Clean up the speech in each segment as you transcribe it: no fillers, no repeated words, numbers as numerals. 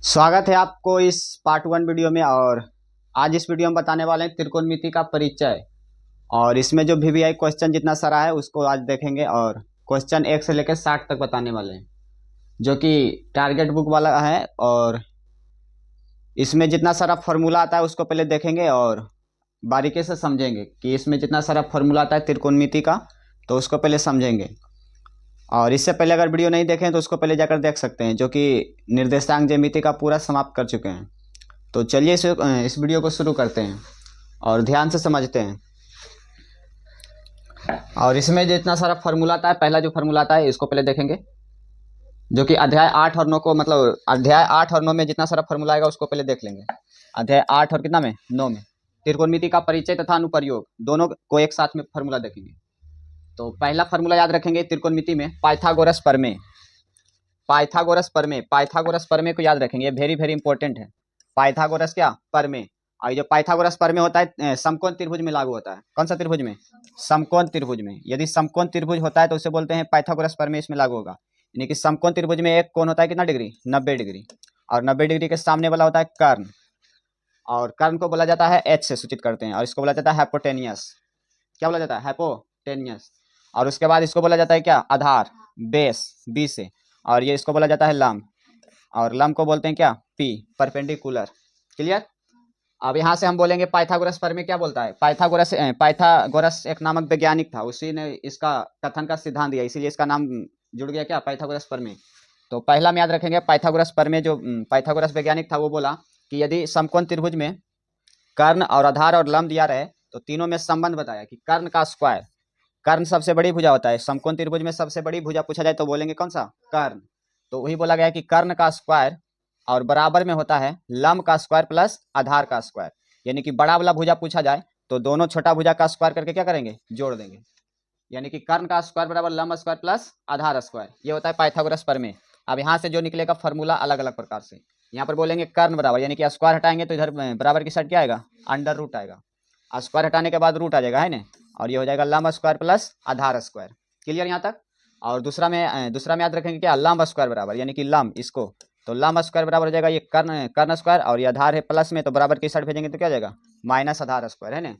स्वागत है आपको इस पार्ट 1 वीडियो में। और आज इस वीडियो में बताने वाले हैं त्रिकोणमिति का परिचय। और इसमें जो वीवीआई क्वेश्चन जितना सारा है उसको आज देखेंगे। और क्वेश्चन 1 से लेकर 60 तक बताने वाले हैं, जो कि टारगेट बुक वाला है। और इसमें जितना सारा फॉर्मूला आता है उसको पहले देखेंगे और बारीकी से समझेंगे कि इसमें जितना सारा फॉर्मूला आता है त्रिकोणमिति का, तो उसको पहले समझेंगे। और इससे पहले अगर वीडियो नहीं देखें तो उसको पहले जाकर देख सकते हैं, जो कि निर्देशांक ज्यामिति का पूरा समाप्त कर चुके हैं। तो चलिए इस वीडियो को शुरू करते हैं और ध्यान से समझते हैं। और इसमें जितना सारा फॉर्मूला आता है, पहला जो फॉर्मूला आता है इसको पहले देखेंगे, जो कि अध्याय 8 और 9 को, मतलब अध्याय 8 और 9 में जितना सारा फॉर्मूला आएगा उसको पहले देख लेंगे। अध्याय 8 और कितना में 9 में त्रिकोणमिति का परिचय तथा अनुप्रयोग दोनों को एक साथ में फॉर्मूला देखेंगे। तो पहला फॉर्मूला याद रखेंगे त्रिकोणमिति में, पाइथागोरस प्रमेय। पाइथागोरस प्रमेय, पाइथागोरस प्रमेय को याद रखेंगे, वेरी वेरी इंपॉर्टेंट है। पाइथागोरस क्या प्रमेय। और जो पाइथागोरस प्रमेय होता है समकोण त्रिभुज में लागू होता है। कौन सा त्रिभुज में? समकोण त्रिभुज में। यदि समकोण त्रिभुज होता है तो उसे बोलते हैं पाइथागोरस प्रमेय इसमें लागू होगा। यानी कि समकोण त्रिभुज में एक कोण होता है कितना डिग्री? 90 डिग्री। और 90 डिग्री के सामने वाला होता है कर्ण। और कर्ण को बोला जाता है एच से सूचित करते हैं। और इसको बोला जाता है हाइपोटेनियस। क्या बोला जाता है? हाइपोटेनियस। और उसके बाद इसको बोला जाता है क्या? आधार, बेस, बी से। और ये इसको बोला जाता है लंब। और लंब को बोलते हैं क्या? P, perpendicular. क्लियर? अब यहाँ से हम बोलेंगे पाइथागोरस प्रमेय क्या बोलता है। पाइथागोरस एक नामक वैज्ञानिक था, उसी ने इसका कथन का सिद्धांत दिया, इसीलिए इसका नाम जुड़ गया क्या? पाइथागोरस प्रमेय। तो पहला में याद रखेंगे पाइथागोरस प्रमेय। जो पाइथागोरस वैज्ञानिक था वो बोला कि यदि समकोण त्रिभुज में कर्ण और आधार और लंब दिया रहे तो तीनों में संबंध बताया कि कर्ण का स्क्वायर, कर्ण सबसे बड़ी भुजा होता है। समकोण त्रिभुज में सबसे बड़ी भुजा पूछा जाए तो बोलेंगे कौन सा? कर्ण। तो वही बोला गया कि कर्ण का स्क्वायर और बराबर में होता है लंब का स्क्वायर प्लस आधार का स्क्वायर। यानी कि बड़ा वाला भुजा पूछा जाए तो दोनों छोटा भुजा का स्क्वायर करके क्या करेंगे? जोड़ देंगे। यानी कि कर्ण का स्क्वायर बराबर लंब स्क्वायर प्लस आधार स्क्वायर। ये होता है पाइथागोरस प्रमेय। अब यहाँ से जो निकलेगा फॉर्मूला अलग अलग प्रकार से। यहाँ पर बोलेंगे कर्ण बराबर, यानी कि स्क्वायर हटाएंगे तो इधर बराबर की साइड क्या आएगा? अंडर रूट आएगा। स्क्वायर हटाने के बाद रूट आ जाएगा, है ना। और ये हो जाएगा लंब स्क्वायर प्लस आधार स्क्वायर। क्लियर यहाँ तक? और दूसरा में याद रखेंगे क्या? लंब स्क्वायर बराबर, यानी कि लंब इसको, तो लंब स्क्वायर बराबर हो जाएगा ये कर्ण स्क्वायर। और ये आधार है प्लस में, तो बराबर की साइड भेजेंगे तो क्या हो जाएगा? माइनस आधार स्क्वायर, है ना।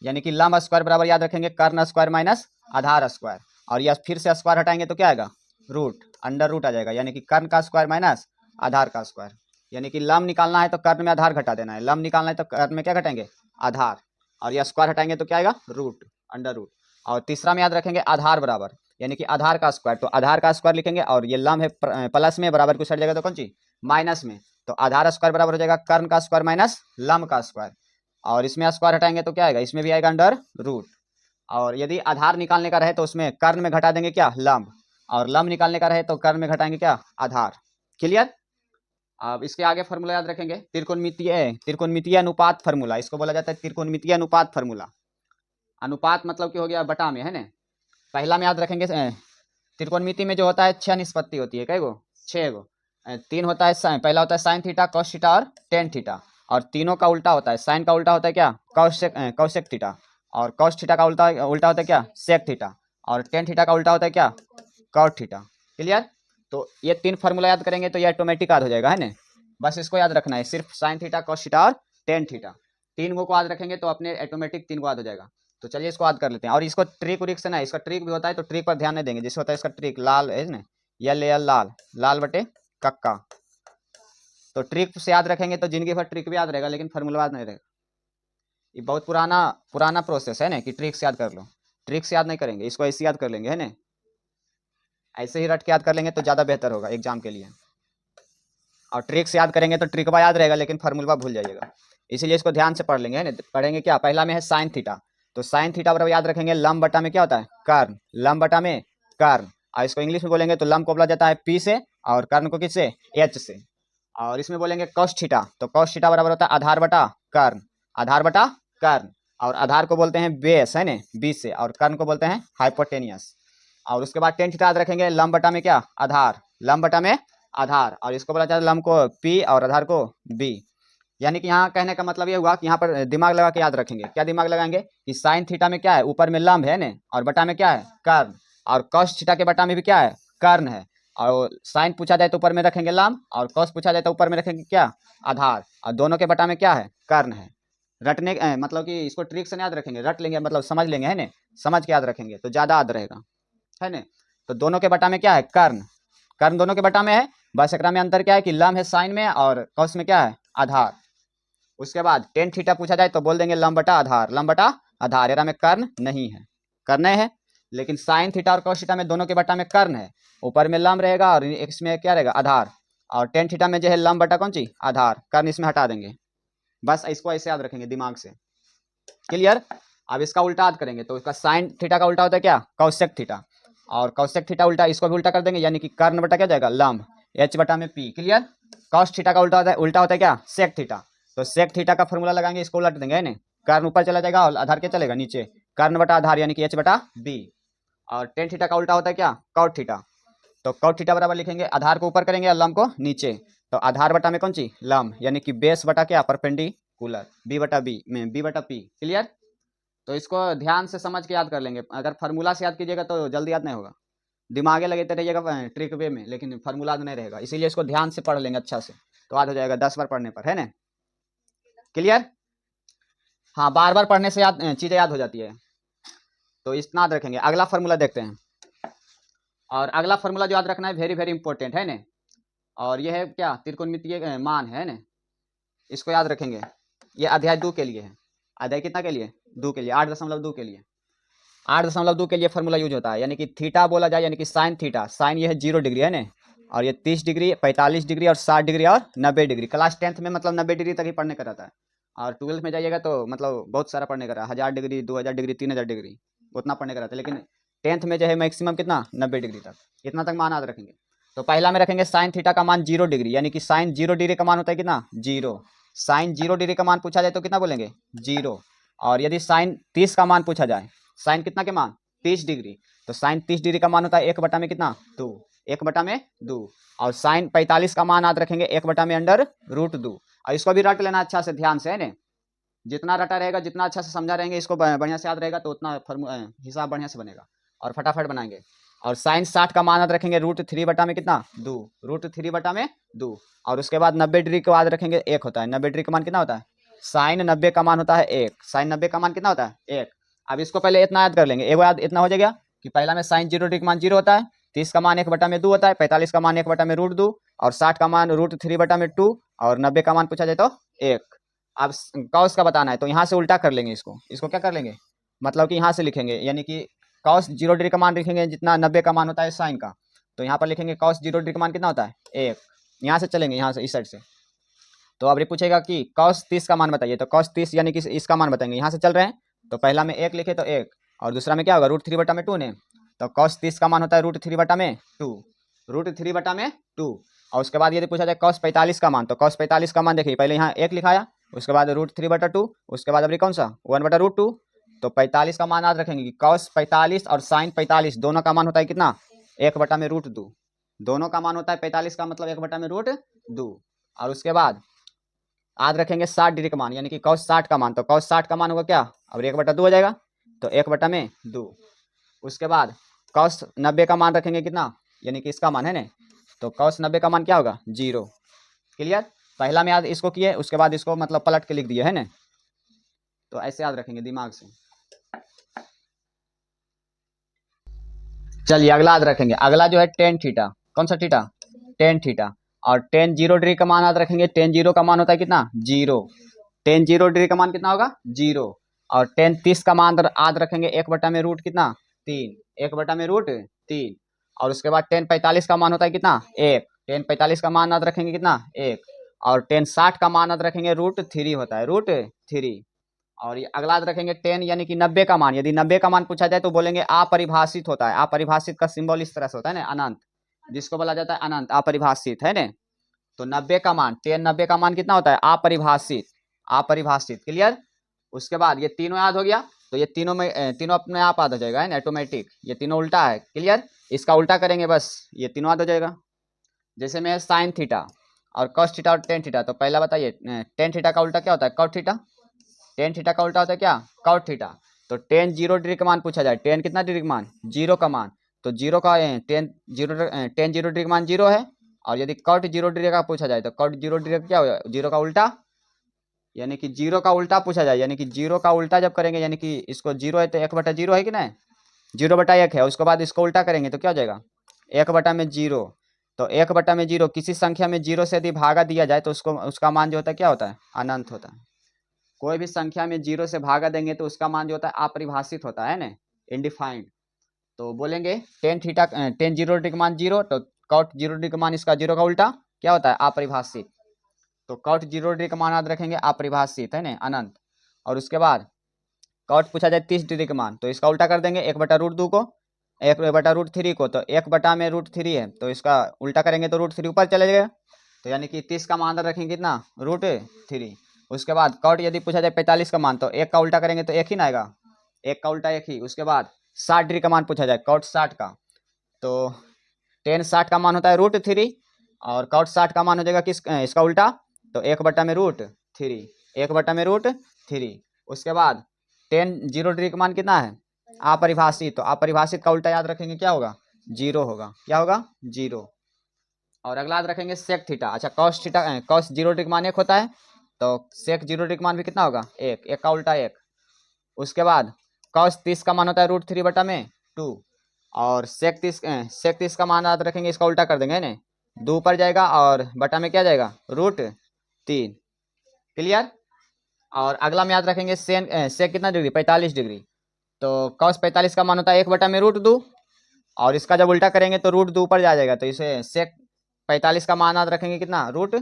यानी कि लंब स्क्वायर बराबर याद रखेंगे कर्ण स्क्वायर माइनस आधार स्क्वायर। और यह फिर से स्क्वायर हटाएंगे तो क्या आएगा? रूट, अंडर रूट आ जाएगा। यानी कि कर्ण का स्क्वायर माइनस आधार का स्क्वायर। यानी कि लंब निकालना है तो कर्ण में आधार घटा देना है, लंब निकालना है तो कर्ण में क्या घटाएंगे? आधार। और यह स्क्वायर हटाएंगे तो क्या आएगा? Root, under root. और तीसरा में याद रखेंगे आधार बराबर, यानी कि आधार का स्क्वायर, तो आधार का स्क्वायर लिखेंगे। और ये लंब है प्लस में, बराबर की साइड जाएगा तो कौन सी? माइनस में। तो आधार स्क्वायर बराबर हो जाएगा कर्ण का स्क्वायर माइनस लंब का स्क्वायर। और इसमें स्क्वायर हटाएंगे तो क्या आएगा? इसमें भी आएगा अंडर रूट। और यदि आधार निकालने का रहे तो उसमें कर्ण में घटा देंगे क्या? लंब। और लंब निकालने का रहे तो कर्ण में घटाएंगे क्या? आधार। क्लियर? अब इसके आगे फॉर्मूला याद रखेंगे त्रिकोणमितीय अनुपात फॉर्मूला। इसको बोला जाता है त्रिकोणमितीय अनुपात फॉर्मूला। अनुपात मतलब कि हो गया बटा में, है ना। पहला में याद रखेंगे त्रिकोणमिति में जो होता है 6 निष्पत्ति होती है। कई गो? 6 गो। 3 होता है, पहला होता है साइन थीटा, कॉस थीटा और टेन थीटा। और तीनों का उल्टा होता है। साइन का उल्टा होता है क्या? Cosec theta. और कॉस थीटा का उल्टा उल्टा होता है क्या? Sec theta. और टेन थीटा का उल्टा होता है क्या? Cot theta. क्लियर? तो ये 3 फार्मूला याद करेंगे तो ये ऑटोमेटिक याद हो जाएगा, है ना। बस इसको याद रखना है, सिर्फ साइन थीटा, कॉस थीटा और टेन थीटा। 3 गो को याद रखेंगे तो अपने ऑटोमेटिक 3 गो याद हो जाएगा। तो चलिए इसको याद कर लेते हैं। और इसको ट्रिक उरिक से ना, इसका ट्रिक भी होता है तो ट्रिक पर ध्यान नहीं देंगे। जैसे होता है इसका ट्रिक लाल है ना, यल यल लाल, लाल बटे कक्का। तो ट्रिक से याद रखेंगे तो जिंदगी भर ट्रिक भी याद रहेगा, लेकिन फार्मूला याद नहीं रहेगा। ये बहुत पुराना पुराना प्रोसेस है ना कि ट्रिक से याद कर लो। ट्रिक से याद नहीं करेंगे, इसको ऐसे याद कर लेंगे, है ना। ऐसे ही रट के याद कर लेंगे तो ज़्यादा बेहतर होगा एग्जाम के लिए। और ट्रिक से याद करेंगे तो ट्रिकवा याद रहेगा लेकिन फार्मूला भूल जाइएगा। इसीलिए इसको ध्यान से पढ़ लेंगे, है ना। पढ़ेंगे क्या? पहला में है साइन थीटा। तो साइन थीटा बराबर याद रखेंगे लंब बटा में क्या होता है? कर्ण। लंब बटा में कर्ण। और इसको इंग्लिश में बोलेंगे तो लंब को बोला जाता है पी से, और कर्ण को किससे? एच से। और इसमें बोलेंगे कॉस थीटा, तो कॉस थीटा बराबर होता है आधार बटा कर्ण। आधार बटा कर्ण। और आधार को बोलते हैं बेस, है ना, बी से। और कर्ण को बोलते हैं हाइपोटेनियस। और उसके बाद टेन थीटा याद रखेंगे लंब बटा में क्या? आधार। लंब बटा में आधार। और इसको बोला जाता है लंब को पी और आधार को बी। यानी कि यहाँ कहने का मतलब ये हुआ कि यहाँ पर दिमाग लगा के याद रखेंगे। क्या दिमाग लगाएंगे? कि साइन थीटा में क्या है? ऊपर में लंब है ना, और बटा में क्या है? कर्ण। और कॉस थीटा के बटा में भी क्या है? कर्ण है। और साइन पूछा जाए तो ऊपर में रखेंगे लंब, और कॉस पूछा जाए तो ऊपर में रखेंगे क्या, आधार। और दोनों के बटा में क्या है, कर्ण है। रटने मतलब कि इसको ट्रिक से नहीं याद रखेंगे, रट लेंगे मतलब समझ लेंगे, है ना, समझ के याद रखेंगे तो ज़्यादा याद रहेगा, है ना। तो दोनों के बटा में क्या है, कर्ण। कर्ण दोनों के बटा में है, बस एकरा में अंतर क्या है कि लंब है साइन में और कॉस में क्या है, आधार। उसके बाद टेन थीटा पूछा जाए तो बोल देंगे लंब बटा आधार, लंब बटा आधार। एरा में कर्ण नहीं है, कर्ण है, लेकिन साइन थीटा और कॉस थीटा में दोनों के बटा में कर्ण है, ऊपर में लंब रहेगा और इसमें क्या रहेगा, आधार। और टेन थीटा में जो है लंब बटा कौन सी, आधार, कर्ण इसमें हटा देंगे। बस इसको ऐसे याद रखेंगे दिमाग से, क्लियर। अब इसका उल्टा याद करेंगे तो इसका साइन थीटा का उल्टा होता है क्या, कौशेक थीटा, और कौशेक थीटा उल्टा इसको भी उल्टा कर देंगे, यानी कि कर्ण बटा क्या जाएगा, लंब, एच बटा में पी, क्लियर। कॉस थीटा का उल्टा होता है क्या, सेक थीटा, तो सेक थीटा का फॉर्मूला लगाएंगे, इसको उलट देंगे, है ना, कर्ण ऊपर चला जाएगा और आधार क्या चलेगा नीचे, कर्ण बटा आधार यानी कि एच बटा बी। और टेन थीटा का उल्टा होता है क्या, कॉट थीटा, तो कॉट थीटा बराबर लिखेंगे आधार को ऊपर करेंगे और लंब को नीचे, तो आधार बटा में कौन सी, लंब, यानी कि बेस बटा क्या, परपेंडिकुलर, बी बटा बी में बी बटा पी, क्लियर। तो इसको ध्यान से समझ के याद कर लेंगे, अगर फार्मूला से याद कीजिएगा तो जल्दी याद नहीं होगा, दिमागे लगाते रहिएगा ट्रिक वे में, लेकिन फार्मूला नहीं रहेगा, इसीलिए इसको ध्यान से पढ़ लेंगे अच्छा से, तो याद हो जाएगा 10 बार पढ़ने पर, है ना, क्लियर। हाँ, बार बार पढ़ने से याद चीज़ें याद हो जाती है, तो इतना याद रखेंगे। अगला फार्मूला देखते हैं, और अगला फार्मूला जो याद रखना है वेरी वेरी इंपॉर्टेंट है ना, और ये है क्या, त्रिकोणमितीय मान है ना, इसको याद रखेंगे। ये अध्याय 2 के लिए है, अध्याय कितना के लिए, 2 के लिए, 8.2 के लिए, 8.2 के लिए फार्मूला यूज होता है, यानी कि थीटा बोला जाए, यानी कि साइन थीटा, साइन ये है 0 डिग्री है ना, और ये 30 डिग्री, 45 डिग्री और 60 डिग्री और 90 डिग्री। क्लास 10th में मतलब 90 डिग्री तक ही पढ़ने का रहता है, और 12th में जाइएगा तो मतलब बहुत सारा पढ़ने का रहा है, 1000 डिग्री, 2000 डिग्री, 3000 डिग्री, उतना पढ़ने का रहता है, लेकिन 10th में जो है मैक्सिमम कितना, 90 डिग्री तक, इतना तक मान याद रखेंगे। तो पहला में रखेंगे साइन थीटा का मान 0 डिग्री, यानी कि साइन 0 डिग्री का मान होता है कितना, 0। साइन 0 डिग्री का मान पूछा जाए तो कितना बोलेंगे, 0। और यदि साइन 30 का मान पूछा जाए, साइन कितना के मान, 30 डिग्री, तो साइन 30 डिग्री का मान होता है 1 बटा में कितना, 2, 1 बटा में 2। और साइन 45 का मान याद रखेंगे 1 बटा में अंडर रूट 2। और इसको भी रट लेना अच्छा से ध्यान से, है ना, जितना रटा रहेगा, जितना अच्छा से समझा रहेंगे, इसको बढ़िया से याद रहेगा तो उतना हिसाब बढ़िया से बनेगा और फटाफट बनाएंगे। और साइन 60 का मान याद रखेंगे √3 बटा में कितना, 2, √3 बटा में 2। और उसके बाद 90 डिग्री को याद रखेंगे 1 होता है, 90 डिग्री का मान कितना होता है, साइन 90 का मान होता है 1, साइन 90 का मान कितना होता है 1। अब इसको पहले इतना याद कर लेंगे, एक याद इतना हो जाएगा कि पहला में साइन 0 डिग्री का मान 0 होता है, 30 का मान 1 बटा में 2 होता है, 45 का मान 1 बटा में √2, और 60 का मान √3 बटा में 2, और 90 का मान पूछा जाए तो 1। अब कॉस का बताना है तो यहाँ से उल्टा कर लेंगे, इसको क्या कर लेंगे, मतलब कि यहाँ से लिखेंगे, यानी कि कॉस 0 डिग्री का मान लिखेंगे जितना 90 का मान होता है साइन का, तो यहाँ पर लिखेंगे कॉस 0 डिग्री का मान कितना होता है 1। यहाँ से चलेंगे, यहाँ से इस साइड से, तो अब ये पूछेगा कि कॉस 30 का मान बताइए, तो कॉस 30 यानी कि इसका मान बताएंगे, यहाँ से चल रहे हैं तो पहला में 1 लिखे तो 1, और दूसरा में क्या होगा √3 बटा में 2 ने, तो कॉस 30 का मान होता है √3 बटा में 2, √3 बटा में 2। और उसके बाद यदि पूछा जाए कॉस 45 का मान, तो कॉस 45 का मान देखिए, पहले यहाँ 1 लिखाया, उसके बाद √3 बटा 2, उसके बाद अभी कौन सा 1 बटा √2, तो 45 का मान याद रखेंगे कि कॉस 45 और साइन 45 दोनों का मान होता है कितना, 1 बटा में √2, दोनों का मान होता है 45 का मतलब 1 बटा में √2। और उसके बाद याद रखेंगे 60 डिग्री का मान, यानी कि कॉस 60 का मान, तो कॉस 60 का मान होगा क्या, अब 1 बटा 2 हो जाएगा, तो 1 बटा में 2। उसके बाद कॉस 90 का मान रखेंगे कितना, यानी कि इसका मान है ना, तो कॉस 90 का मान क्या होगा 0, क्लियर। पहला में याद इसको किए, उसके बाद इसको मतलब पलट के लिख दिए, है ना, तो ऐसे याद रखेंगे दिमाग से। चलिए अगला याद रखेंगे, अगला जो है टेन थीटा, कौन सा थीटा, टेन थीटा, और टेन 0 डिग्री का मान याद रखेंगे, टेन 0 का मान होता है कितना 0, टेन 0 डिग्री का मान कितना होगा 0। और टेन 30 का मान याद रखेंगे 1 बटा में रूट कितना 3, 1 बटा में √3। और उसके बाद टेन 45 का मान होता है कितना 1, टेन 45 का मान याद रखेंगे कितना 1। और टेन 60 का मान याद रखेंगे √3 होता है, √3। और ये अगला याद रखेंगे 10 यानी कि 90 का मान, यदि 90 का मान पूछा जाए तो बोलेंगे अपरिभाषित होता है, अपरिभाषित का सिंबल इस तरह से होता है ना, अनंत, जिसको बोला जाता है अनंत, अपरिभाषित, है ना। तो 90 का मान, 90 का मान कितना होता है अपरिभाषित, अपरिभाषित, क्लियर। उसके बाद ये तीनों याद हो गया, तो ये तीनों में तीनों अपने आप याद हो जाएगा, है ना, ऑटोमेटिक, ये तीनों उल्टा है, क्लियर। इसका उल्टा करेंगे बस, ये तीनों याद हो जाएगा। जैसे में साइन थीटा और कॉस थीटा और टेन थीटा, तो पहला बताइए टेन थीटा का उल्टा क्या होता है कॉट थीटा, टेन थीटा का उल्टा होता है क्या कॉट थीटा। तो टेन 0 डिग्री का मान पूछा जाए, टेन कितना डिग्री का मान 0 का मान, तो जीरो का टेन जीरो डिग्री का मान जीरो है। और यदि कॉट जीरो डिग्री का पूछा जाए तो कॉट जीरो डिग्री का क्या होगा, जीरो का उल्टा, यानी कि जीरो का उल्टा पूछा जाए, यानी कि जीरो का उल्टा जब करेंगे, यानी कि इसको जीरो है तो एक बटा जीरो है कि नहीं, जीरो बटा एक है, उसके बाद इसको उल्टा करेंगे तो क्या हो जाएगा, एक बटा में जीरो। तो एक बटा में जीरो, किसी संख्या में जीरो से यदि भागा दिया जाए तो उसको उसका मान जो होता है क्या होता है, अनंत होता है। कोई भी संख्या में जीरो से भागा देंगे तो उसका मान जो होता है अपरिभाषित होता है ना, इनडिफाइंड। तो बोलेंगे टेन जीरो डिग्री का मान जीरो, तो कॉट जीरो डिग्री का मान इसका जीरो का उल्टा क्या होता है, अपरिभाषित। तो कॉट जीरो डिग्री का मान याद रखेंगे अपरिभाषित है ना, अनंत। और उसके बाद कॉट पूछा जाए 30 डिग्री का मान, तो इसका उल्टा कर देंगे, एक बटा रूट दो को, एक बटा रूट थ्री को, तो एक बटा में रूट थ्री है तो इसका उल्टा करेंगे तो रूट थ्री ऊपर चले जाएगा। तो यानी कि 30 का मान रखेंगे कितना, रूट थ्री। उसके बाद कॉट यदि पूछा जाए 45 का मान, तो एक का उल्टा करेंगे तो एक ही ना आएगा, एक का उल्टा एक ही। उसके बाद 60 डिग्री का मान पूछा जाए, कॉट 60 का, तो टेन 60 का मान होता है रूट थ्री, और कॉट 60 का मान हो जाएगा किस इसका उल्टा, तो एक बटा में रूट थ्री, एक बटा में रूट थ्री। उसके बाद टेन जीरो डिग्री का मान कितना है, अपरिभाषित, तो अपरिभाषित का उल्टा याद रखेंगे क्या होगा, जीरो होगा, क्या होगा, जीरो। और अगला याद रखेंगे सेक थीटा। अच्छा cos theta, cos zero degree का मान एक होता है, तो सेक जीरो डिग्री का मान भी कितना होगा, एक, एक का उल्टा एक। उसके बाद कॉस 30 का मान होता है रूट थ्री बटा में टू, और सेक 30 का मान याद रखेंगे, इसका उल्टा कर देंगे ना, दो ऊपर जाएगा और बटा में क्या जाएगा, रूट तीन। क्लियर। और अगला में याद रखेंगे सेक कितना डिग्री, 45 डिग्री, तो कॉस 45 का मान होता है एक बटा में रूट दो, और इसका जब उल्टा करेंगे तो रूट दो ऊपर जा जाएगा, तो इसे सेक 45 का मान याद रखेंगे कितना, रूट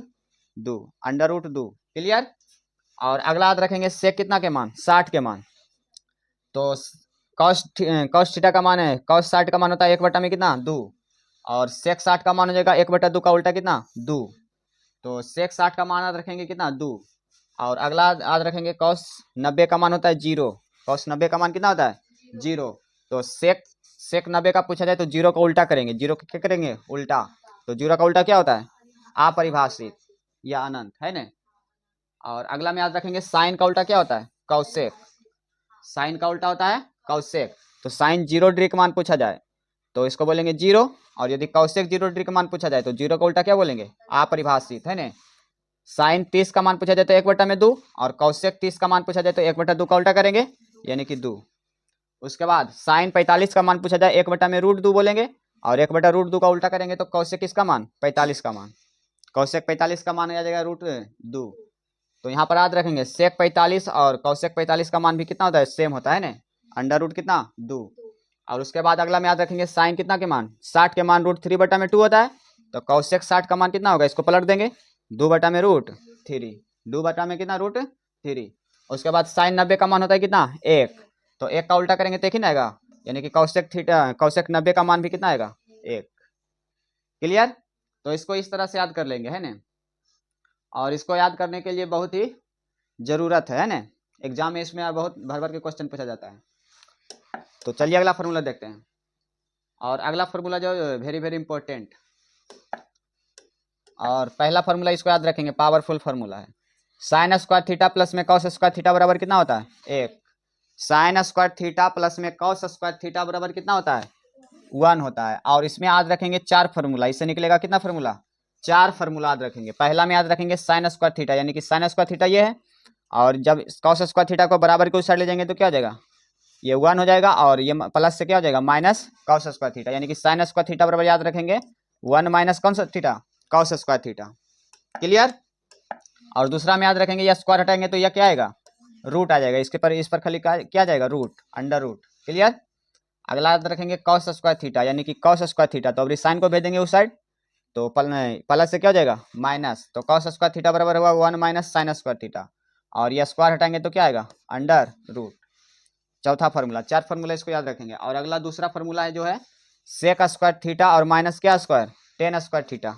दो, अंडर रूट दो। क्लियर। और अगला याद रखेंगे सेक कितना के मान, 60 के मान, तो कॉस थीटा का मान है, कॉस 60 का मान होता है एक बटा में कितना, दो, और सेक 60 का मान हो जाएगा एक बटा दो का उल्टा कितना, दो, तो सेक 60 का मान याद रखेंगे कितना, दो। और अगला याद रखेंगे कॉस 90 का मान होता है जीरो, कॉस 90 का मान कितना होता है, जीरो, तो सेक 90 का पूछा जाए तो जीरो का उल्टा करेंगे, जीरो का क्या करेंगे, उल्टा, तो जीरो का उल्टा क्या होता है, अपरिभाषित या अनंत है ना। और अगला में याद रखेंगे साइन का उल्टा क्या होता है, कौसेक, साइन का उल्टा होता है कौसेक। तो साइन जीरो डिग्री का मान पूछा जाए तो इसको बोलेंगे जीरो, और यदि कौसेक जीरो डिग्री का मान पूछा जाए तो जीरो का उल्टा क्या बोलेंगे, अपरिभाषित है ना। साइन 30 का मान पूछा जाए तो एक बटा में दो, और कौसेक 30 का मान पूछा जाए तो एक बटा दो का उल्टा करेंगे, यानी कि दो। उसके बाद साइन 45 का मान पूछा जाए एक बटा में रूट दो बोलेंगे, और एक बटा रूट दो का उल्टा करेंगे तो कौसेक किसका मान, 45 का मान, कौसेक 45 का मान आ जाएगा रूट दो। तो यहाँ पर याद रखेंगे सेक 45 और कौसेक 45 का मान भी कितना होता है, सेम होता है ना, अंडर रूट कितना, दो। और उसके बाद अगला में याद रखेंगे साइन कितना के मान, 60 के मान रूट थ्री बटा में टू होता है, तो कौसेक 60 का मान कितना होगा, इसको पलट देंगे, दो बटा में रूट थ्री, दो बटा में कितना, रूट थ्री। उसके बाद साइन 90 का मान होता है कितना, एक, तो एक का उल्टा करेंगे तो एक ही ना आएगा, यानी कि कौसेक 90 का मान भी कितना आएगा, एक। क्लियर। तो इसको इस तरह से याद कर लेंगे है ना, और इसको याद करने के लिए बहुत ही जरूरत है ना, एग्जाम में इसमें बहुत भर भर के क्वेश्चन पूछा जाता है। तो चलिए अगला फार्मूला देखते हैं। और अगला फार्मूला जो वेरी वेरी इंपॉर्टेंट, और पहला फार्मूला इसको याद रखेंगे, पावरफुल फार्मूला है, साइन स्क्वायर थीटा प्लस में कॉस स्क्वायर थीटा बराबर कितना होता है, एक। साइन स्क्वायर थीटा प्लस में कॉस स्क्वायर थीटा बराबर कितना होता है, वन होता है। और इसमें याद रखेंगे चार फार्मूला, इससे निकलेगा कितना फार्मूला, चार फार्मूला याद रखेंगे। पहला में याद रखेंगे साइन स्क्वायर थीटा, यानी कि साइन स्क्वायर थीटा ये है, और जब कॉस स्क्वायर थीटा को बराबर के उस साइड ले जाएंगे तो क्या हो जाएगा, ये वन हो जाएगा, और ये प्लस से क्या हो जाएगा, माइनस कॉस स्क्वायर थीटा, यानी कि साइन स्क्वायर थीटा बराबर याद रखेंगे वन माइनस कौन सा theta, cos square theta. Clear. और दूसरा में याद रखेंगे यह स्क्वायर हटाएंगे तो यह क्या आएगा, रूट आ जाएगा, इसके पर इस पर खाली क्या जाएगा, रूट, अंडर रूट। क्लियर। अगला याद रखेंगे कॉस स्क्वायर थीटा, यानी कि कॉस स्क्वायर थीटा, तो अब साइन को भेजेंगे उस साइड, तो प्लस से क्या हो जाएगा, माइनस, तो कॉस स्क्वायर थीटा बराबर हुआ one minus sine square theta, और यह स्क्वायर हटाएंगे तो क्या आएगा, अंडर रूट। चौथा फार्मूला, चार फार्मूला इसको याद रखेंगे। और अगला दूसरा फार्मूला है जो है सेक स्क्वायर थीटा और माइनस क्या square, tan square theta,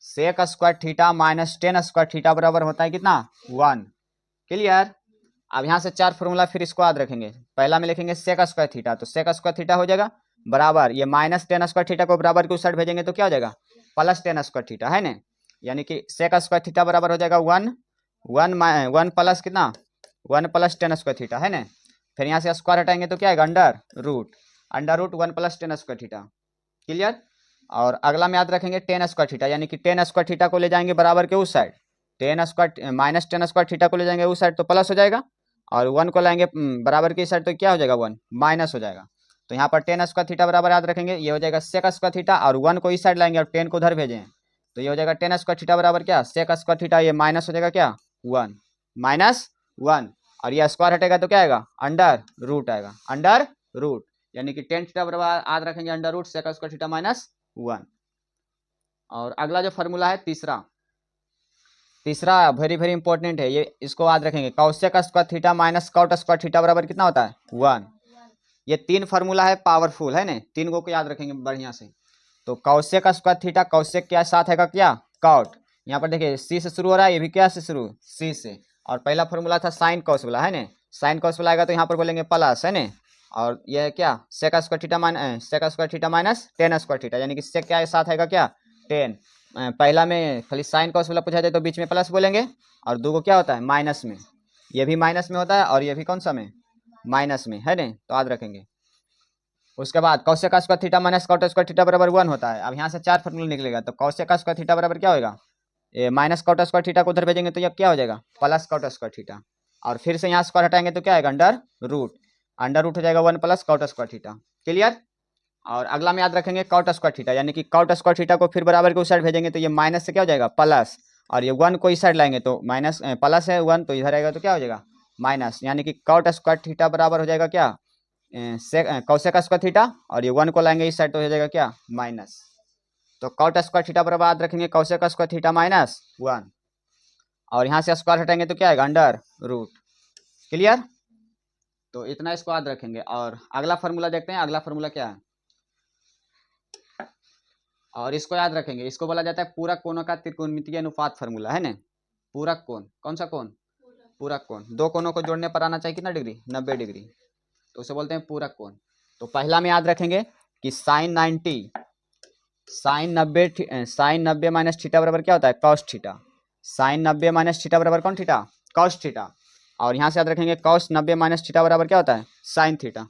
sec square theta minus tan square theta बराबर होता है कितना, वन। क्लियर। अब यहाँ से चार फार्मूला फिर इसको याद रखेंगे। पहला में लिखेंगे सेक स्क्वायर थीटा, तो सेक स्क्वायर थीटा हो जाएगा बराबर, ये माइनस टेन स्क्वायर थीटा को बराबर के उस साइड भेजेंगे तो क्या हो जाएगा, प्लस टेन स्क्वायर थीटा है ना, यानी कि सेक स्क्वायर थीटा बराबर हो जाएगा वन, वन प्लस कितना, one plus tan square theta है ना। फिर यहाँ से स्क्वायर हटाएंगे तो क्या आएगा, under root, under root 1 plus tan square theta. Clear. और अगला में याद रखेंगे टेन स्क्वायर थीटा, यानी कि टेन स्क्वायर थीटा को ले जाएंगे बराबर के उस side, ten square minus tan square theta को ले जाएंगे उस साइड तो प्लस हो जाएगा, और 1 को लाएंगे बराबर की साइड तो क्या हो जाएगा 1 माइनस हो जाएगा। तो यहाँ पर टेन स्क्वायर थीटा बराबर याद रखेंगे ये हो जाएगा सेक स्क्वायर थीटा, और 1 को इस साइड लाएंगे और 10 को उधर भेजें तो ये हो जाएगा टेन स्क्वायर थीटा बराबर क्या सेक स्क्वायर थीटा, ये माइनस हो जाएगा क्या 1 माइनस 1, और ये स्क्वायर हटेगा तो क्या आएगा अंडर रूट आएगा, अंडर रूट, यानी कि टेन थीटा बराबर याद रखेंगे under root sec square theta minus 1। और अगला जो फॉर्मूला है तीसरा वेरी वेरी इंपॉर्टेंट है, ये इसको याद रखेंगे cosec square theta minus cot square theta बराबर कितना होता है 1। ये तीन फार्मूला है पावरफुल है ना, तीन को याद रखेंगे बढ़िया से। तो कॉसेक स्क्वायर थीटा कॉसेक क्या साथ है का क्या कॉट, यहाँ पर देखिए सी से शुरू हो रहा है, ये भी क्या से शुरू सी से, और पहला फार्मूला था साइन कॉस वाला है ना, साइन कॉस वाला आएगा तो यहाँ पर बोलेंगे प्लस है ना, और ये है क्या sec square theta minus tan square theta, यानी कि सेक क्या साथ है का क्या 10। पहला में खाली साइन कॉस वाला पूछा जाए तो बीच में प्लस बोलेंगे, और दो को क्या होता है माइनस में, ये भी माइनस में होता है और ये भी कौन सा में माइनस में है ना, तो याद रखेंगे। उसके बाद cosec square theta minus cot square theta बराबर 1 होता है। अब यहाँ से चार फॉर्मूला निकलेगा, तो कॉसेक स्क्वायर थीटा बराबर क्या होगा ये माइनस कॉट स्क्वायर थीटा को उधर भेजेंगे तो ये क्या हो जाएगा प्लस कॉट स्क्वायर थीटा, और फिर से यहाँ स्क्वायर हटाएंगे तो क्या आएगा अंडर रूट हो जाएगा 1 plus cot square theta. Clear. और अगला में याद रखेंगे कॉट स्क्वायर थीटा, यानी कि कॉट स्क्वायर थीटा को फिर बराबर के उस साइड भेजेंगे तो ये माइनस से क्या हो जाएगा प्लस, और ये 1 को इस साइड लाएंगे तो माइनस प्लस है 1 तो इधर आएगा तो क्या हो जाएगा माइनस, यानी कि कॉट स्क्वायर थीटा बराबर हो जाएगा क्या कॉसेक स्क्वायर थीटा, और ये 1 को लाएंगे इस साइड तो हो जाएगा क्या माइनस। तो कॉट स्क्वायर थीटा बराबर याद रखेंगे कॉसेक स्क्वायर थीटा माइनस 1, और यहाँ से स्क्वायर हटाएंगे तो क्या आएगा अंडर रूट। क्लियर। तो इतना इसको याद रखेंगे। और अगला फार्मूला देखते हैं, अगला फार्मूला क्या है, और इसको याद रखेंगे, इसको बोला जाता है पूरक कोणों का त्रिकोणमितीय अनुपात फार्मूला है ना। पूरक कोण कौन सा कोण पूरक कोण, दो कोणों को जोड़ने पर आना चाहिए कितना डिग्री 90 डिग्री, तो उसे बोलते हैं पूरक कोण। तो पहला में याद रखेंगे कि साइन 90 माइनस थीटा बराबर क्या होता है cos theta, sine 90 minus theta बराबर कौन थीटा कॉस थीटा, और यहाँ से याद रखेंगे कॉस 90 माइनस थीटा बराबर क्या होता है साइन थीटा।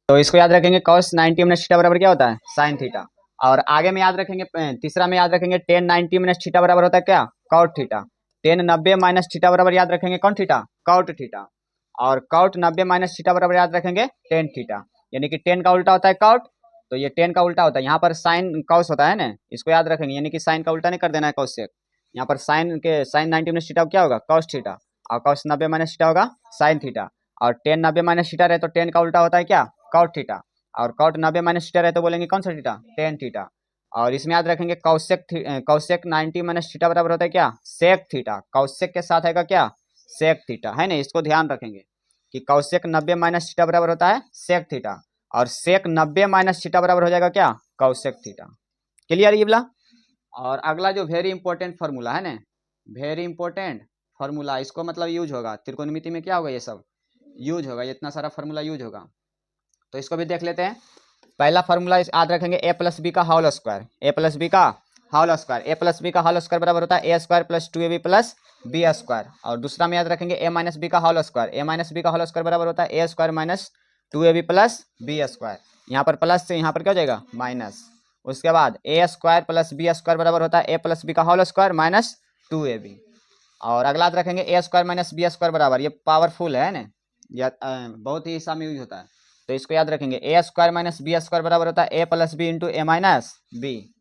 तो इसको याद रखेंगे cos 90 माइनस थीटा बराबर क्या होता है साइन थीटा, और आगे में याद रखेंगे तीसरा में याद रखेंगे tan 90 माइनस थीटा बराबर होता है क्या cot theta, tan 90 minus theta बराबर याद रखेंगे कौन थीटा cot थीटा, और cot 90 माइनस थीटा बराबर याद रखेंगे tan थीटा, यानी कि tan का उल्टा होता है cot, तो ये tan का उल्टा होता है, यहाँ पर साइन cos होता है ना, इसको याद रखेंगे, यानी कि साइन का उल्टा नहीं कर देना है cos से, यहाँ पर साइन 90 माइनस थीटा क्या होगा cos थीटा, और cos 90 माइनस थीटा होगा साइन थीटा, और tan 90 माइनस थीटा रहे तो tan का उल्टा होता है क्या कॉट थीटा, और कॉट 90 माइनस थीटा रहे तो बोलेंगे कौन सा थीटा tan थीटा, और इसमें याद रखेंगे कौसेक 90 माइनस थीटा बराबर होता है क्या सेक थीटा, कौसेक के साथ आएगा क्या सेक थीटा है ना, इसको ध्यान रखेंगे कि कौसेक 90 माइनस थीटा बराबर होता है सेक थीटा, और सेक 90 माइनस थीटा बराबर हो जाएगा क्या कौसेक थीटा। क्लियर ये वाला। और अगला जो वेरी इंपॉर्टेंट फार्मूला है ना, वेरी इंपॉर्टेंट फार्मूला, इसको मतलब यूज होगा त्रिकोणमिति में, क्या होगा ये सब यूज होगा, इतना सारा फार्मूला यूज होगा, तो इसको भी देख लेते हैं। पहला फार्मूला याद रखेंगे a प्लस बी का whole square, a plus B का होल स्क्वायर बराबर होता है a square plus 2ab plus B square, और दूसरा में याद रखेंगे a माइनस बी का होल स्क्वायर बराबर होता है a square minus 2ab plus B square, यहाँ पर प्लस से यहाँ पर क्या हो जाएगा माइनस। उसके बाद a square plus B square बराबर होता है a प्लस बी का होल स्क्वायर माइनस 2ab, और अगला याद रखेंगे a square minus B square बराबर, ये पावरफुल है ना, यह बहुत ही हिस्सा में यूज होता है, तो इसको याद रखेंगे a square minus B square बराबर होता है a plus B into A minus B,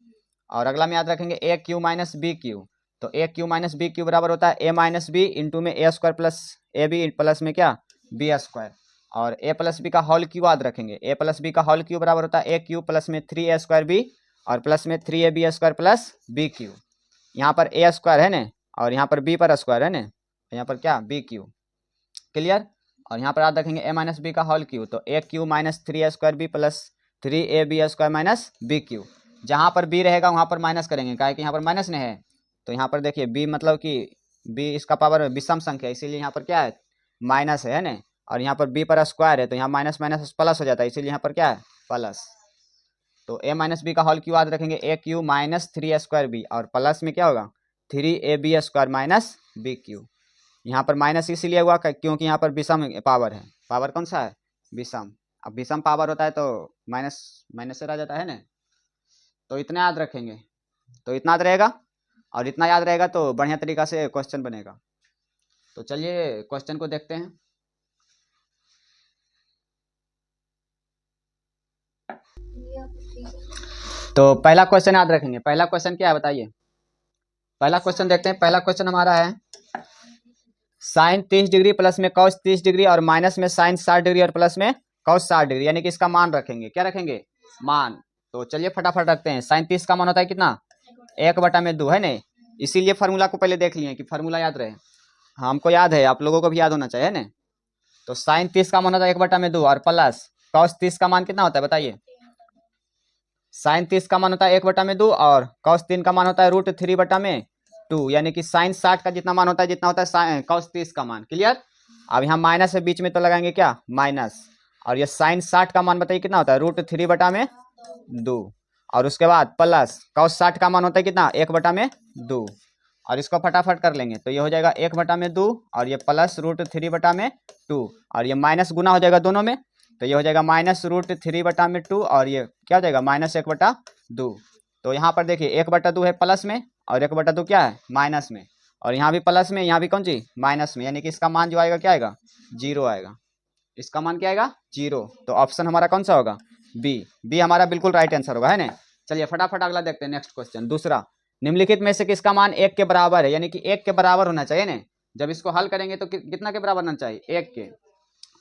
और अगला में याद रखेंगे a cube minus B cube, तो a cube minus B cube बराबर होता है a माइनस बी इंटू में a square plus A B plus में क्या बी स्क्वायर, और a प्लस बी का होल क्यू याद रखेंगे, a प्लस बी का होल क्यू बराबर होता है a क्यू प्लस में 3a स्क्वायर बी और प्लस में 3ab square plus B Q, यहाँ पर a स्क्वायर है ना, और यहाँ पर b पर स्क्वायर है ना, यहाँ पर क्या बी क्यू। क्लियर। और यहाँ पर याद रखेंगे a माइनस बी का होल क्यू, तो a cube minus 3a square B plus 3ab square minus B cube, जहाँ पर b रहेगा वहाँ पर माइनस करेंगे, काहे कि यहाँ पर माइनस नहीं है, तो यहाँ पर देखिए b मतलब कि b इसका पावर विषम संख्या है, इसीलिए यहाँ पर क्या है माइनस है ना, और यहाँ पर b पर स्क्वायर है तो यहाँ माइनस माइनस प्लस हो जाता है, इसीलिए यहाँ पर क्या है प्लस। तो a माइनस बी का होल क्यू याद रखेंगे a cube minus 3a square B, और प्लस में क्या होगा 3ab square minus B Q, यहाँ पर माइनस इसीलिए हुआ क्योंकि यहाँ पर विषम पावर है, पावर कौन सा है विषम। अब विषम पावर होता है तो माइनस माइनस से रह जाता है ना, तो इतना याद रखेंगे, तो इतना याद रहेगा, और इतना याद रहेगा तो बढ़िया तरीका से क्वेश्चन बनेगा। तो चलिए क्वेश्चन को देखते हैं। तो पहला क्वेश्चन याद रखेंगे, पहला क्वेश्चन क्या है बताइए। पहला क्वेश्चन देखते हैं। पहला क्वेश्चन हमारा है साइन 30 डिग्री प्लस में कॉस 30 डिग्री और माइनस में साइन 60 डिग्री और प्लस में कॉस 60 डिग्री, यानी कि इसका मान रखेंगे। क्या रखेंगे? मान। तो चलिए फटाफट रखते हैं। साइन 30 का मान होता है कितना? 1/2 है ना, इसीलिए फार्मूला को पहले देख लिए कि फार्मूला याद रहे। हमको याद है, आप लोगों को भी याद होना चाहिए ना। तो साइन 30 का मान होता है 1/2 और प्लस कॉस 30 का मान कितना होता है बताइए। साइन 30 का मान होता है 1/2 और कॉस 3 का मान होता है √3/2, यानी कि साइन 60 का जितना मान होता है जितना होता है कॉस 30 का मान। क्लियर? अब यहाँ माइनस है बीच में तो लगाएंगे क्या? माइनस। और ये साइन 60 का मान बताइए कितना होता है? √3/2 और उसके बाद प्लस कॉस 60 का मान होता है कितना? 1/2 और इसको फटाफट कर लेंगे तो ये हो जाएगा 1/2 और ये प्लस √3/2 और ये माइनस गुना हो जाएगा दोनों में, तो ये हो जाएगा माइनस √3/2 और ये क्या हो जाएगा? माइनस 1/2। तो यहाँ पर देखिए 1/2 है प्लस में और 1/2 क्या है? माइनस में, और यहाँ भी प्लस में, यहाँ भी कौन सी? माइनस में, यानी कि इसका मान जो आएगा क्या आएगा? 0 आएगा। इसका मान क्या आएगा? 0। तो ऑप्शन हमारा कौन सा होगा? बी। बी हमारा बिल्कुल राइट आंसर होगा, है ना। चलिए फटाफट अगला देखते हैं। नेक्स्ट क्वेश्चन दूसरा, निम्नलिखित में से किसका मान 1 के बराबर है, यानी कि 1 के बराबर होना चाहिए ना। जब इसको हल करेंगे तो कितना के बराबर होना चाहिए? 1 के।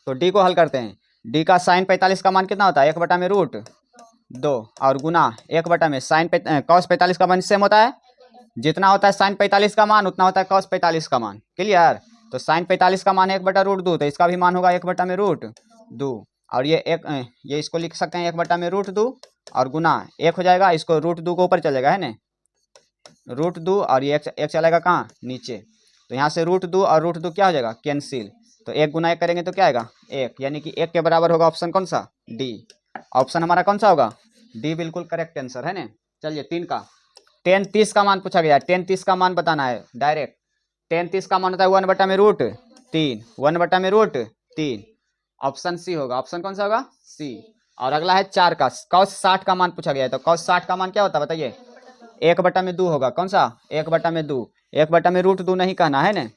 तो डी को हल करते हैं। डी का साइन 45 का मान कितना होता है? 1/√2 और गुना 1/में साइन कॉस 45 का मान सेम होता है, जितना होता है साइन 45 का मान उतना होता है कॉस 45 का मान। क्लियर? तो साइन 45 का मान 1/√2, तो इसका भी मान होगा 1/√2 और ये इसको लिख सकते हैं 1/√2 और गुना 1 हो जाएगा, इसको √2 को ऊपर चलेगा, है ना, √2 और ये एक चलेगा कहाँ? नीचे। तो यहाँ से √2 और √2 क्या हो जाएगा? कैंसिल। तो 1 गुना 1 करेंगे तो क्या आएगा? 1, यानी कि 1 के बराबर होगा ऑप्शन कौन सा? डी। ऑप्शन हमारा कौन सा होगा? डी बिल्कुल करेक्ट आंसर है ना। चलिए 3 का, tan 30 का मान पूछा गया है। tan 30 का मान बताना है डायरेक्ट। tan 30 का मान होता है 1/√3, 1/√3। ऑप्शन सी होगा। ऑप्शन कौन सा होगा? सी। और अगला है 4 का, cos 60 का मान पूछा गया है। तो cos 60 का मान क्या होता है बताइए? 1/2 होगा। कौन सा? 1/2। 1/√2 नहीं कहना है ना,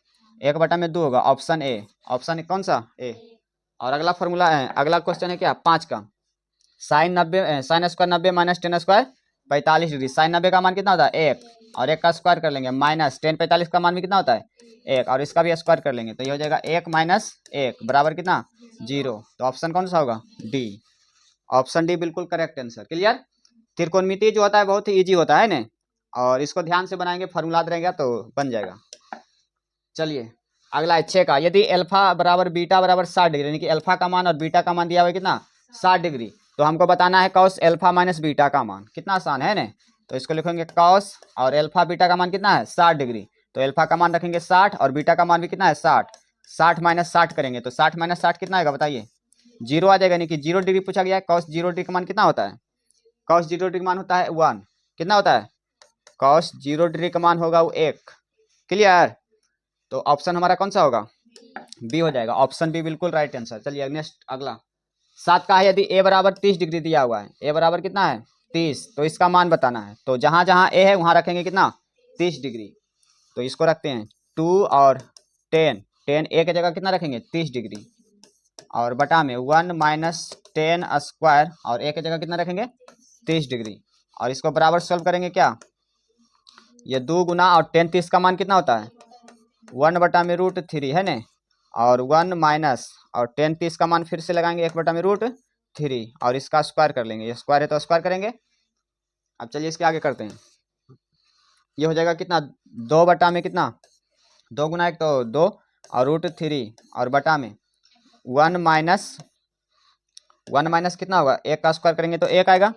1/2 होगा। Option A. ऑप्शन कौन सा? ए। और अगला फॉर्मूला है, अगला क्वेश्चन है क्या? 5 का, sine 90 sine square 90 minus tan square 45 degree. Sine 90 का मान कितना होता है? 1 और 1 का स्क्वायर कर लेंगे, माइनस टेन 45 का मान भी कितना होता है? 1 और इसका भी स्क्वायर कर लेंगे, तो ये हो जाएगा 1 माइनस 1 बराबर कितना? 0। तो ऑप्शन कौन सा होगा? डी। ऑप्शन डी बिल्कुल करेक्ट आंसर। क्लियर? त्रिकोणमिति जो होता है बहुत ही ईजी होता है ना, और इसको ध्यान से बनाएंगे, फॉर्मूला रहेगा तो बन जाएगा। चलिए अगला है 6 का, यदि अल्फा बराबर बीटा बराबर 60 डिग्री, यानी कि अल्फा का मान और बीटा का मान दिया हुआ है कितना? 60 डिग्री। तो हमको बताना है कॉस अल्फा माइनस बीटा का मान। कितना आसान है ना। तो इसको लिखेंगे कॉस और अल्फा बीटा का मान कितना है? 60 डिग्री। तो अल्फा का मान रखेंगे 60 और बीटा का मान भी कितना है? 60। 60 माइनस 60 करेंगे तो 60 माइनस 60 कितना आएगा बताइए? 0 आ जाएगा, यानी कि 0 डिग्री पूछा गया है। कॉस 0 डिग्री का मान कितना होता है? कॉस 0 डिग्री का मान होता है 1। कितना होता है? कॉस 0 डिग्री का मान होगा वो 1। क्लियर? तो ऑप्शन हमारा कौन सा होगा? बी हो जाएगा। ऑप्शन बी बिल्कुल राइट आंसर। चलिए नेक्स्ट अगला 7 का है, यदि ए बराबर 30 डिग्री दिया हुआ है, ए बराबर कितना है? 30, तो इसका मान बताना है। तो जहां जहां ए है वहां रखेंगे कितना? 30 डिग्री। तो इसको रखते हैं 2 और 10। 10 ए की जगह कितना रखेंगे? 30 डिग्री और बटा में 1 माइनस 10 स्क्वायर और ए की जगह कितना रखेंगे? 30 डिग्री और इसको बराबर सॉल्व करेंगे क्या? ये 2 गुना और 10 30 का मान कितना होता है? 1/√3 है ना, और 1 माइनस और 10 30 का मान फिर से लगाएंगे 1/√3 और इसका स्क्वायर कर लेंगे। ये स्क्वायर है तो स्क्वायर करेंगे। अब चलिए इसके आगे करते हैं। ये हो जाएगा कितना? 2 में कितना? 2 गुना 1 तो 2 और √3 और बटा में 1 माइनस कितना होगा? 1 का स्क्वायर करेंगे तो 1 आएगा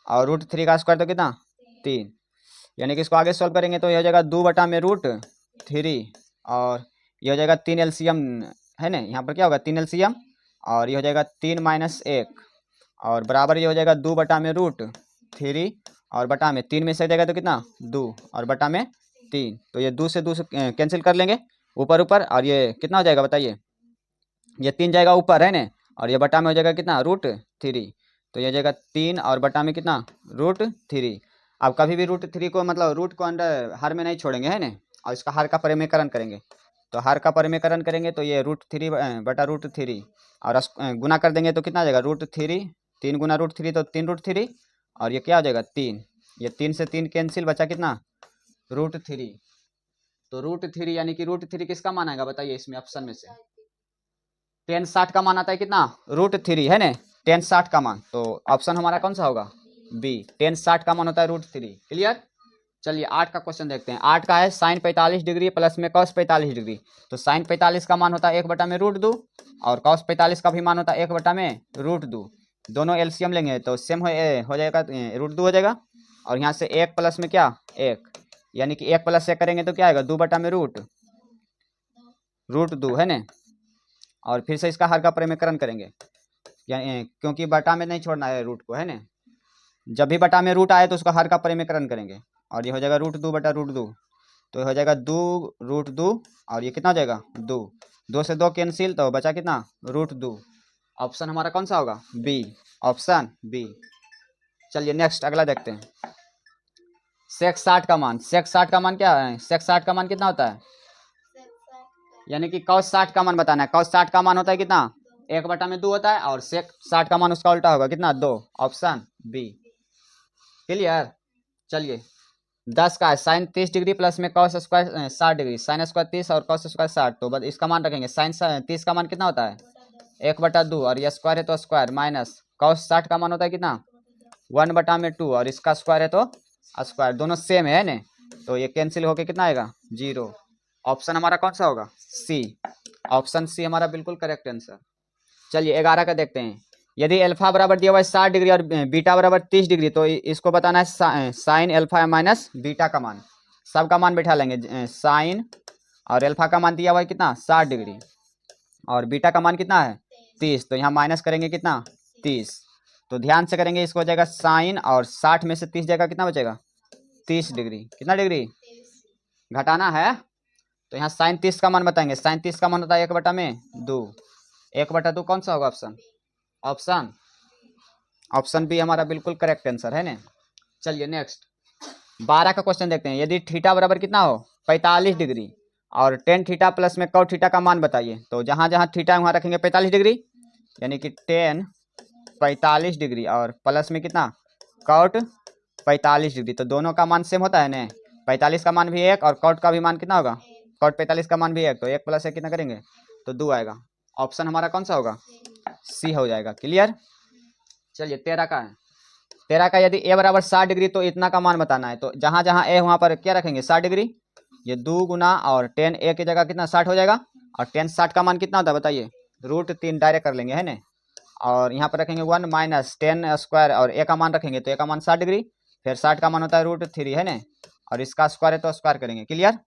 और √3 का स्क्वायर तो कितना? 3, यानी कि इसको आगे सॉल्व करेंगे तो ये हो जाएगा 2/√3 और ये हो जाएगा 3 एलसीएम है ना, यहाँ पर क्या होगा? 3 एलसीएम और ये हो जाएगा 3 माइनस 1 और बराबर ये हो जाएगा 2/√3 और बटा में 3 में से जाएगा तो कितना? 2 और बटा में 3, तो ये 2 से कैंसिल कर लेंगे ऊपर ऊपर और ये कितना हो जाएगा बताइए? ये 3 जाएगा ऊपर है ना और ये बटा में हो जाएगा कितना, √3। तो ये हो जाएगा 3 और बटा में कितना, √3। अब कभी भी √3 को मतलब रूट को अंडर हर में नहीं छोड़ेंगे, है ना, और इसका हर का परिमेयकरण करेंगे। तो हर का परिमेयकरण करेंगे तो ये √3 बटा √3 और गुना कर देंगे तो कितना आ जाएगा, √3। 3 गुना √3 तो 3√3 और ये क्या हो जाएगा 3। ये 3 से 3 कैंसिल, बचा कितना, √3। तो √3 यानी कि √3 किसका मान आएगा बताइए इसमें ऑप्शन में से। tan 60 का मान आता है कितना, √3, है ना, tan 60 का मान। तो ऑप्शन हमारा कौन सा होगा, बी। tan 60 का मान होता है √3। क्लियर। चलिए 8 का क्वेश्चन देखते हैं। 8 का है sin 45 डिग्री प्लस में cos 45 डिग्री। तो sin 45 का मान होता है 1 बटा में √2 और cos 45 का भी मान होता है 1 बटा में √2। दोनों एलसीएम लेंगे तो सेम हो जाएगा, √2 हो जाएगा। और यहाँ से 1 प्लस में क्या, 1, यानी कि 1 प्लस 1 करेंगे तो क्या आएगा, 2 बटा में √2, है ना। और फिर से इसका हर का परिमेयकरण करेंगे, क्योंकि बटा में नहीं छोड़ना है रूट को, है ना। जब भी बटा में रूट आए तो उसका हर का परिमेयकरण करेंगे और ये हो जाएगा √2 बटा √2। तो ये हो जाएगा 2 √2 और ये कितना हो जाएगा 2। 2 से 2 कैंसिल तो बचा कितना, √2। ऑप्शन हमारा कौन सा होगा, बी। Option B. चलिए नेक्स्ट अगला देखते हैं। sec 60 का मान, sec 60 का मान क्या है, sec 60 का मान कितना होता है, यानी कि cos 60 का मान बताना है। cos 60 का मान होता है कितना, 1 बटा में 2 होता है और sec 60 का मान उसका उल्टा होगा कितना, 2। Option B. क्लियर। चलिए 10 का है sin 30 डिग्री प्लस में cos square 60 degree, sin square 30 और cos स्क्वायर 60। तो बस इसका मान रखेंगे, sin 30 का मान कितना होता है, 1 बटा 2 और ये स्क्वायर है तो स्क्वायर, माइनस cos 60 का मान होता है कितना, 1 बटा में 2 और इसका स्क्वायर है तो स्क्वायर, दोनों सेम है ना। तो ये कैंसिल होके कितना आएगा, 0। ऑप्शन हमारा कौन सा होगा, सी। ऑप्शन सी हमारा बिल्कुल करेक्ट आंसर। चलिए 11 का देखते हैं। यदि अल्फा बराबर दिया हुआ है 60 डिग्री और बीटा बराबर 30 डिग्री तो इसको बताना है साइन अल्फा माइनस बीटा का मान। सबका मान बैठा लेंगे, साइन और अल्फा का मान दिया हुआ है कितना, 60 डिग्री और बीटा का मान कितना है 30। तो यहाँ माइनस करेंगे कितना, 30। तो ध्यान से करेंगे, इसको हो जाएगा साइन और 60 में से 30 जाएगा कितना बचेगा, 30 डिग्री। कितना डिग्री घटाना है तो यहाँ साइन 30 का मान बताएंगे। साइन 30 का मान होता है 1 बटा में 2। 1 बटा 2 कौन सा होगा ऑप्शन, ऑप्शन बी हमारा बिल्कुल करेक्ट आंसर है ना। चलिए नेक्स्ट 12 का क्वेश्चन देखते हैं। यदि थीटा बराबर कितना हो 45 डिग्री और टेन थीटा प्लस में कॉट थीटा का मान बताइए। तो जहाँ जहाँ थीटा है वहाँ रखेंगे 45 डिग्री, यानी कि टेन 45 डिग्री और प्लस में कितना कॉट 45 डिग्री। तो दोनों का मान सेम होता है ना, 45 का मान भी 1 और कॉट का भी मान कितना होगा, कॉट 45 का मान भी 1। तो 1 प्लस 1 कितना करेंगे तो 2 आएगा। ऑप्शन हमारा कौन सा होगा, सी हो जाएगा। क्लियर। चलिए 13 का है। 13 का यदि ए बराबर 60 डिग्री तो इतना का मान बताना है। तो जहाँ जहाँ ए वहाँ पर क्या रखेंगे 60 डिग्री। ये 2 गुना और टेन ए की जगह कितना 60 हो जाएगा और टेन 60 का मान कितना होता है बताइए, √3 डायरेक्ट कर लेंगे, है ना। और यहाँ पर रखेंगे 1 माइनस टेन स्क्वायर और ए का मान रखेंगे तो ए का मान 60 डिग्री, फिर 60 का मान होता है √3, है ना, और इसका स्क्वायर है तो स्क्वायर करेंगे। क्लियर।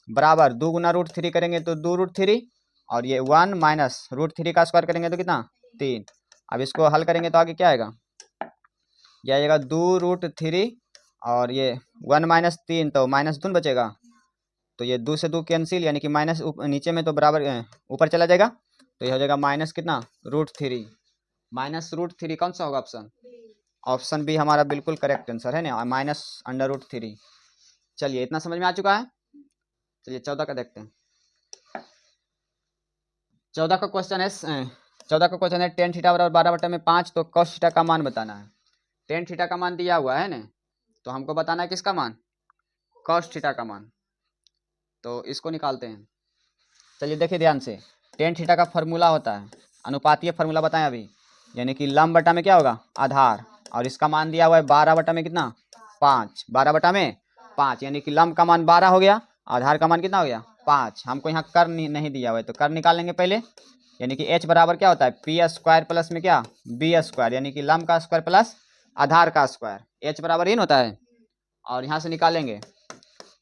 बराबर 2 गुना √3 करेंगे तो 2√3 और ये 1 माइनस √3 का स्क्वायर करेंगे तो कितना 3। अब इसको हल करेंगे तो आगे क्या आएगा, यह आएगा 2√3 और ये 1 माइनस 3 तो -2 बचेगा। तो ये 2 से 2 कैंसिल, यानी कि माइनस नीचे में तो बराबर ऊपर चला जाएगा। तो ये हो जाएगा माइनस कितना √3। -√3 कौन सा होगा ऑप्शन, ऑप्शन बी हमारा बिल्कुल करेक्ट आंसर है ना, -√3। चलिए इतना समझ में आ चुका है। चलिए 14 का देखते हैं। 14 का क्वेश्चन है 14 का क्वेश्चन है टेन थीटा बराबर 12/5 तो cos थीटा का मान बताना है। टेन थीटा का मान दिया हुआ है ना, तो हमको बताना है किसका मान, cos थीटा का मान। तो इसको निकालते हैं। चलिए देखिए ध्यान से, टेन थीटा का फॉर्मूला होता है अनुपातीय फॉर्मूला बताएं अभी, यानी कि लंब बटा में क्या होगा आधार, और इसका मान दिया हुआ है 12 बटा में कितना 5, 12 बटा में 5, यानी कि लंब का मान 12 हो गया, आधार का मान कितना हो गया 5। हमको यहाँ कर नहीं दिया हुआ है तो कर निकालेंगे पहले, यानी कि h बराबर क्या होता है पी स्क्वायर प्लस में क्या बी स्क्वायर, यानी कि लंब का स्क्वायर प्लस आधार का स्क्वायर, h बराबर इन होता है। और यहाँ से निकालेंगे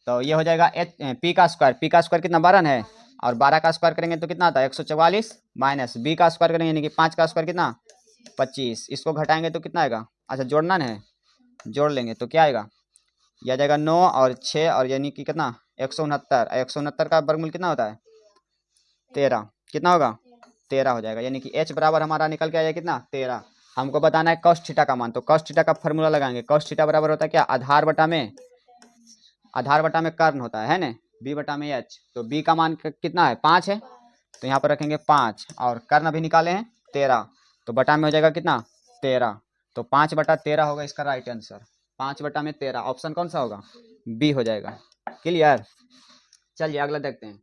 तो ये हो जाएगा पी का स्क्वायर कितना 12 है, और 12 का स्क्वायर करेंगे तो कितना आता है 144, माइनस बी का स्क्वायर करेंगे यानी कि 5 का स्क्वायर कितना 25। इसको घटाएंगे तो कितना आएगा, अच्छा जोड़ना है, जोड़ लेंगे तो क्या आएगा, यह आ जाएगा 9 और 6 और यानी कि कितना 169। 169 का वर्गमूल कितना होता है 13, कितना होगा 13 हो जाएगा, यानी कि h बराबर हमारा निकल के आएगा कितना 13। हमको बताना है cos थीटा का मान, तो cos थीटा का फॉर्मूला लगाएंगे। cos थीटा बराबर होता है क्या, आधार बटा में कर्ण होता है ना, b बटा में h। तो b का मान कितना है 5 है, तो यहाँ पर रखेंगे 5 और कर्ण भी निकाले हैं 13, तो बटा में हो जाएगा कितना 13। तो 5/13 होगा इसका राइट आंसर, 5/13। ऑप्शन कौन सा होगा, बी हो जाएगा। क्लियर। चलिए अगला देखते हैं।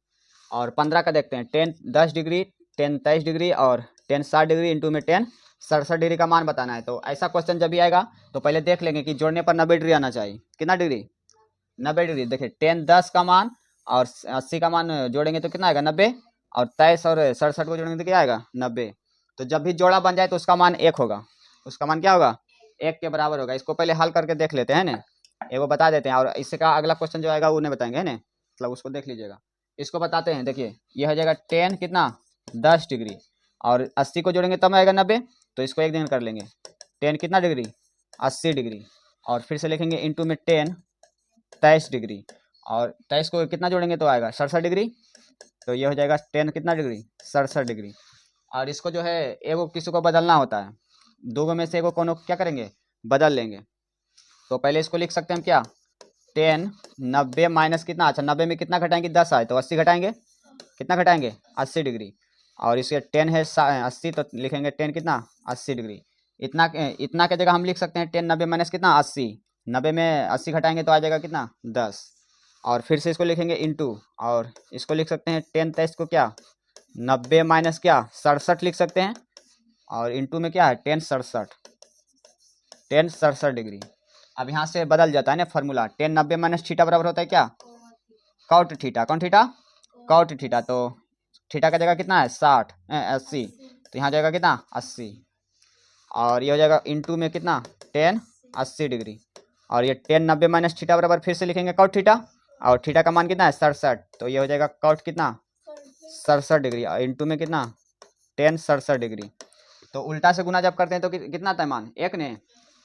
और 15 का देखते हैं। 10 10 डिग्री, 10 23 डिग्री और 10 60 डिग्री इंटू में 10 67 डिग्री का मान बताना है। तो ऐसा क्वेश्चन जब भी आएगा तो पहले देख लेंगे कि जोड़ने पर 90 डिग्री आना चाहिए। कितना डिग्री, 90 डिग्री। देखिए 10 10 का मान और 80 का मान जोड़ेंगे तो कितना आएगा 90, और 23 और 67 को जोड़ेंगे तो क्या आएगा 90। तो जब भी जोड़ा बन जाए तो उसका मान 1 होगा, उसका मान क्या होगा 1 के बराबर होगा। इसको पहले हल करके देख लेते हैं ना, एगो बता देते हैं, और इसका अगला क्वेश्चन जो आएगा वो नहीं बताएंगे है ना, मतलब उसको देख लीजिएगा। इसको बताते हैं। देखिए ये हो जाएगा 10 कितना 10 डिग्री और 80 को जोड़ेंगे तब आएगा 90, तो इसको एक दिन कर लेंगे। 10 कितना डिग्री 80 डिग्री, और फिर से लिखेंगे इंटू में 10 23 डिग्री, और 23 को कितना जोड़ेंगे तो आएगा 67 डिग्री। तो ये हो जाएगा 10 कितना डिग्री 67 डिग्री। और इसको जो है एगो किसी को बदलना होता है, दो में से एगो कोनो क्या करेंगे बदल लेंगे। तो पहले इसको लिख सकते हैं हम क्या 10 90 माइनस कितना, अच्छा 90 में कितना घटाएंगे 10 आए तो 80 घटाएंगे, कितना घटाएंगे 80 डिग्री। और इसके 10 है 80, तो लिखेंगे 10 कितना 80 डिग्री। इतना इतना के जगह हम लिख सकते हैं 10 90 माइनस कितना 80, 90 में 80 घटाएंगे तो आ जाएगा कितना 10। और फिर से इसको लिखेंगे इंटू, और इसको लिख सकते हैं 10 23 को क्या 90 माइनस क्या 67 लिख सकते हैं, और इंटू में क्या है 10 67 डिग्री। अब यहाँ से बदल जाता है ना फॉर्मूला, 10 90 माइनस थीटा बराबर होता है क्या कॉट थीटा। कौन थीटा कॉट थीटा। तो थीटा का जगह कितना है 80, तो यहाँ जाएगा कितना 80, और ये हो जाएगा इंटू में कितना 10 80 डिग्री, और ये 10 90 माइनस थीटा बराबर फिर से लिखेंगे कॉट थीटा, और थीटा का मान कितना है 67, तो ये हो जाएगा कॉट कितना 67 डिग्री, और इंटू में कितना 10 67 डिग्री। तो उल्टा से गुना जब करते हैं तो कितना आता है मान 1 ने,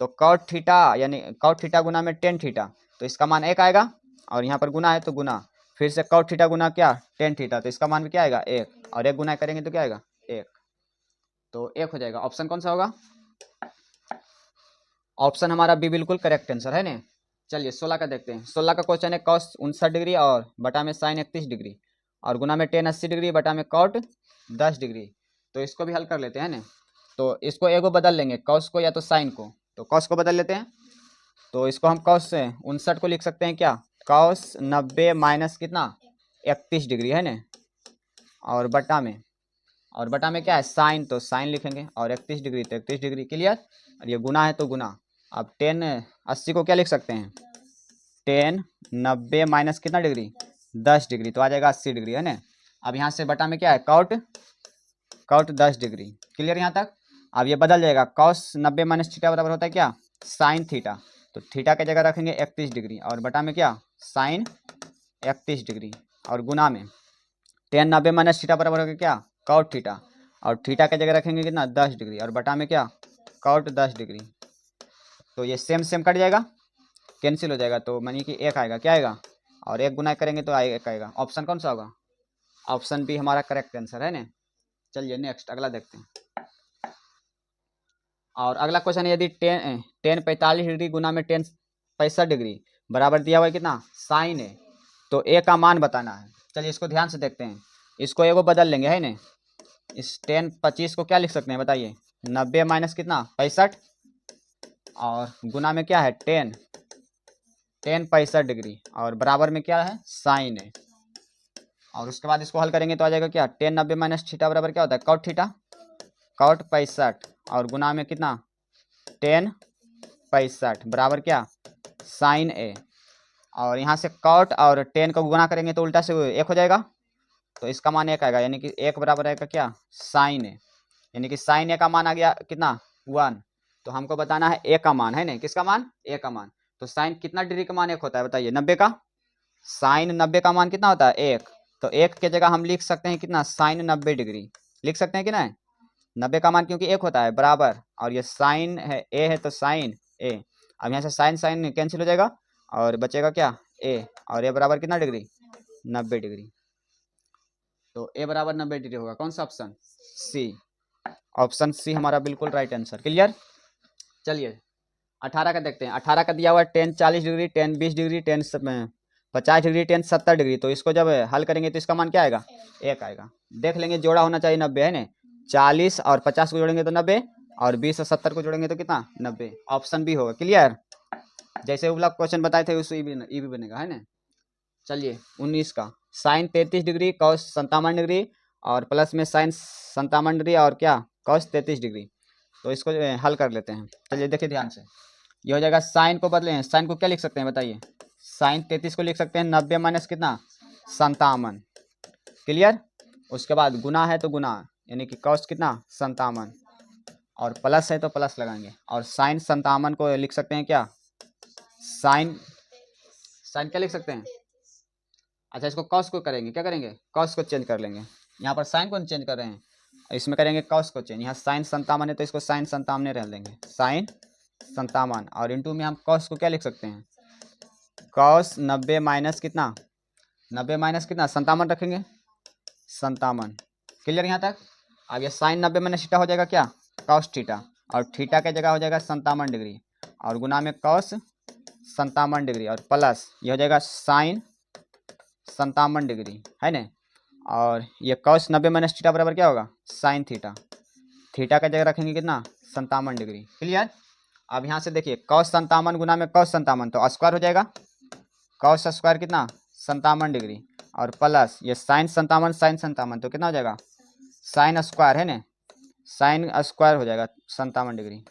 तो कॉट थीटा यानी कॉट थीटा गुना में 10 थीटा, तो इसका मान 1 आएगा, और यहाँ पर गुना है तो गुना, फिर से कॉट थीटा गुना क्या 10 थीटा, तो इसका मान भी क्या आएगा 1, और 1 गुना करेंगे तो क्या आएगा 1, तो 1 हो जाएगा। ऑप्शन कौन सा होगा, ऑप्शन हमारा बी बिल्कुल करेक्ट आंसर है ना। चलिए 16 का देखते हैं। 16 का क्वेश्चन है कॉस 59 डिग्री और बटा में साइन 31 डिग्री और गुना में 10 80 डिग्री बटा में कॉट 10 डिग्री। तो इसको भी हल कर लेते हैं ना। तो इसको एगो बदल लेंगे कॉस को या तो साइन को, तो कॉस को बदल लेते हैं। तो इसको हम कॉस से 59 को लिख सकते हैं क्या कॉस 90 माइनस कितना 31 डिग्री है ना, और बटा में क्या है साइन, तो साइन लिखेंगे, और 31 डिग्री तो 31 डिग्री। क्लियर। और ये गुना है तो गुना। अब 10 80 को क्या लिख सकते हैं 10 90 माइनस कितना डिग्री 10 डिग्री, तो आ जाएगा 80 डिग्री है ना। अब यहाँ से बटा में क्या है कॉट 10 डिग्री। क्लियर यहाँ तक। अब ये बदल जाएगा कॉस 90 माइनस थीटा बराबर होता है क्या साइन थीटा, तो थीटा के जगह रखेंगे 31 डिग्री, और बटा में क्या साइन 31 डिग्री, और गुना में 10 90 माइनस थीटा बराबर होगा क्या कॉट थीटा, और थीटा के जगह रखेंगे कितना 10 डिग्री, और बटा में क्या कॉट 10 डिग्री। तो ये सेम सेम कट जाएगा, कैंसिल हो जाएगा, तो मानिए कि 1 आएगा, क्या आएगा, और 1 गुना करेंगे तो 1 आएगा। ऑप्शन कौन सा होगा, ऑप्शन बी हमारा करेक्ट आंसर है ना। चलिए नेक्स्ट अगला देखते हैं। और अगला क्वेश्चन है यदि 10 45 डिग्री गुना में 10 65 डिग्री बराबर दिया हुआ है कितना साइन है, तो ए का मान बताना है। चलिए इसको ध्यान से देखते हैं। इसको एगो बदल लेंगे है ना, इस 10 25 को क्या लिख सकते हैं बताइए 90 माइनस कितना 65, और गुना में क्या है 10 65 डिग्री, और बराबर में क्या है साइन है। और उसके बाद इसको हल करेंगे तो आ जाएगा क्या 10 90 माइनस थीटा बराबर क्या होता है कॉट थीटा, कॉट 65, और गुना में कितना 10 65 बराबर क्या साइन ए, और यहाँ से कॉट और 10 को गुना करेंगे तो उल्टा से 1 हो जाएगा, तो इसका मान 1 आएगा, यानी कि 1 बराबर आएगा क्या साइन ए, यानी कि साइन ए का मान आ गया कितना 1। तो हमको बताना है ए का मान है ना, किसका मान ए का मान। तो साइन कितना डिग्री का मान 1 होता है बताइए 90 का, साइन 90 का मान कितना होता है 1, तो 1 के जगह हम लिख सकते हैं कितना साइन 90 डिग्री लिख सकते हैं कि नहीं। 90 का मान क्योंकि 1 होता है बराबर, और ये साइन है ए है तो साइन ए। अब यहाँ से साइन साइन कैंसिल हो जाएगा, और बचेगा क्या ए, और ए बराबर कितना डिग्री 90 डिग्री। तो ए बराबर 90 डिग्री होगा। कौन सा ऑप्शन? सी। ऑप्शन सी हमारा बिल्कुल राइट आंसर। क्लियर। चलिए 18 का देखते हैं। 18 का दिया हुआ है 10 40 डिग्री, 10 20 डिग्री, 10 50 डिग्री, 10 70 डिग्री। तो इसको जब हल करेंगे तो इसका मान क्या आएगा? 1 आएगा। देख लेंगे, जोड़ा होना चाहिए 90 है ना। 40 और 50 को जोड़ेंगे तो 90, और 20 और 70 को जोड़ेंगे तो कितना? 90। ऑप्शन बी होगा। क्लियर। जैसे वो वाला क्वेश्चन बताए थे उस ई भी बनेगा, है ना। चलिए 19 का, साइन 33 डिग्री, कॉस 57 डिग्री, और प्लस में साइन 57 डिग्री और क्या कॉस 33 डिग्री। तो इसको हल कर लेते हैं। चलिए देखिए ध्यान से, ये हो जाएगा, साइन को बदले हैं, साइन को क्या लिख सकते हैं बताइए? साइन 33 को लिख सकते हैं 90 माइनस कितना? 57। क्लियर। उसके बाद गुना है तो गुना, यानी कि कॉस कितना? 57, और प्लस है तो प्लस लगाएंगे, और साइन 57 को लिख सकते हैं क्या? साइन साइन क्या लिख सकते हैं? अच्छा, इसको कॉस को करेंगे, क्या करेंगे? कॉस को चेंज कर लेंगे। यहाँ पर साइन को चेंज कर रहे हैं, इसमें करेंगे कॉस को चेंज। यहाँ साइन 57 है तो इसको साइन 57 रह लेंगे, साइन 57, और इंटू में हम कॉस को क्या लिख सकते हैं? कॉस 90 माइनस कितना? 90 माइनस कितना? 57 रखेंगे, 57। क्लियर यहाँ तक? अब ये साइन 90 माइनस थीटा हो जाएगा क्या? कॉस थीटा, और थीटा की जगह हो जाएगा 57 डिग्री, और गुना में कॉस 57 डिग्री, और प्लस ये हो जाएगा साइन 57 डिग्री, है ना। और ये कॉस 90 माइनस थीटा बराबर क्या होगा? Sine theta. थीटा का जगह रखेंगे कितना? 57 डिग्री। क्लियर। अब यहाँ से देखिए, कॉस 57 गुना में कॉस 57 तो स्क्वायर हो जाएगा। कॉस स्क्वायर कितना? 57 डिग्री, और प्लस ये साइन 57 तो कितना हो जाएगा? साइन स्क्वायर, है ना, साइन स्क्वायर हो जाएगा 57 डिग्री।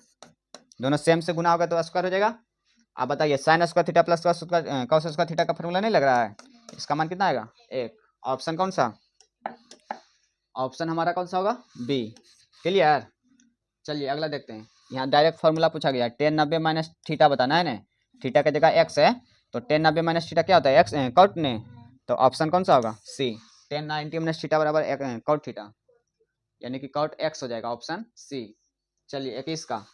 दोनों सेम से गुना होगा तो स्क्वायर हो जाएगा। आप बताइए, sign square theta plus cos square theta का फॉर्मूला नहीं लग रहा है? इसका मान कितना आएगा? 1। ऑप्शन कौन सा? ऑप्शन हमारा कौन सा होगा? बी। क्लियर। चलिए अगला देखते हैं। यहाँ डायरेक्ट फार्मूला पूछा गया, 10 90 माइनस थीटा बताना है ना। थीटा की जगह एक्स है, तो 10 90 माइनस थीटा क्या होता है? एक्स कॉट ने। तो ऑप्शन कौन सा होगा? सी। 10 90 माइनस थीटा बराबर कॉट थीटा, यानी कि कॉट एक्स हो जाएगा, ऑप्शन सी। चलिए 21 का,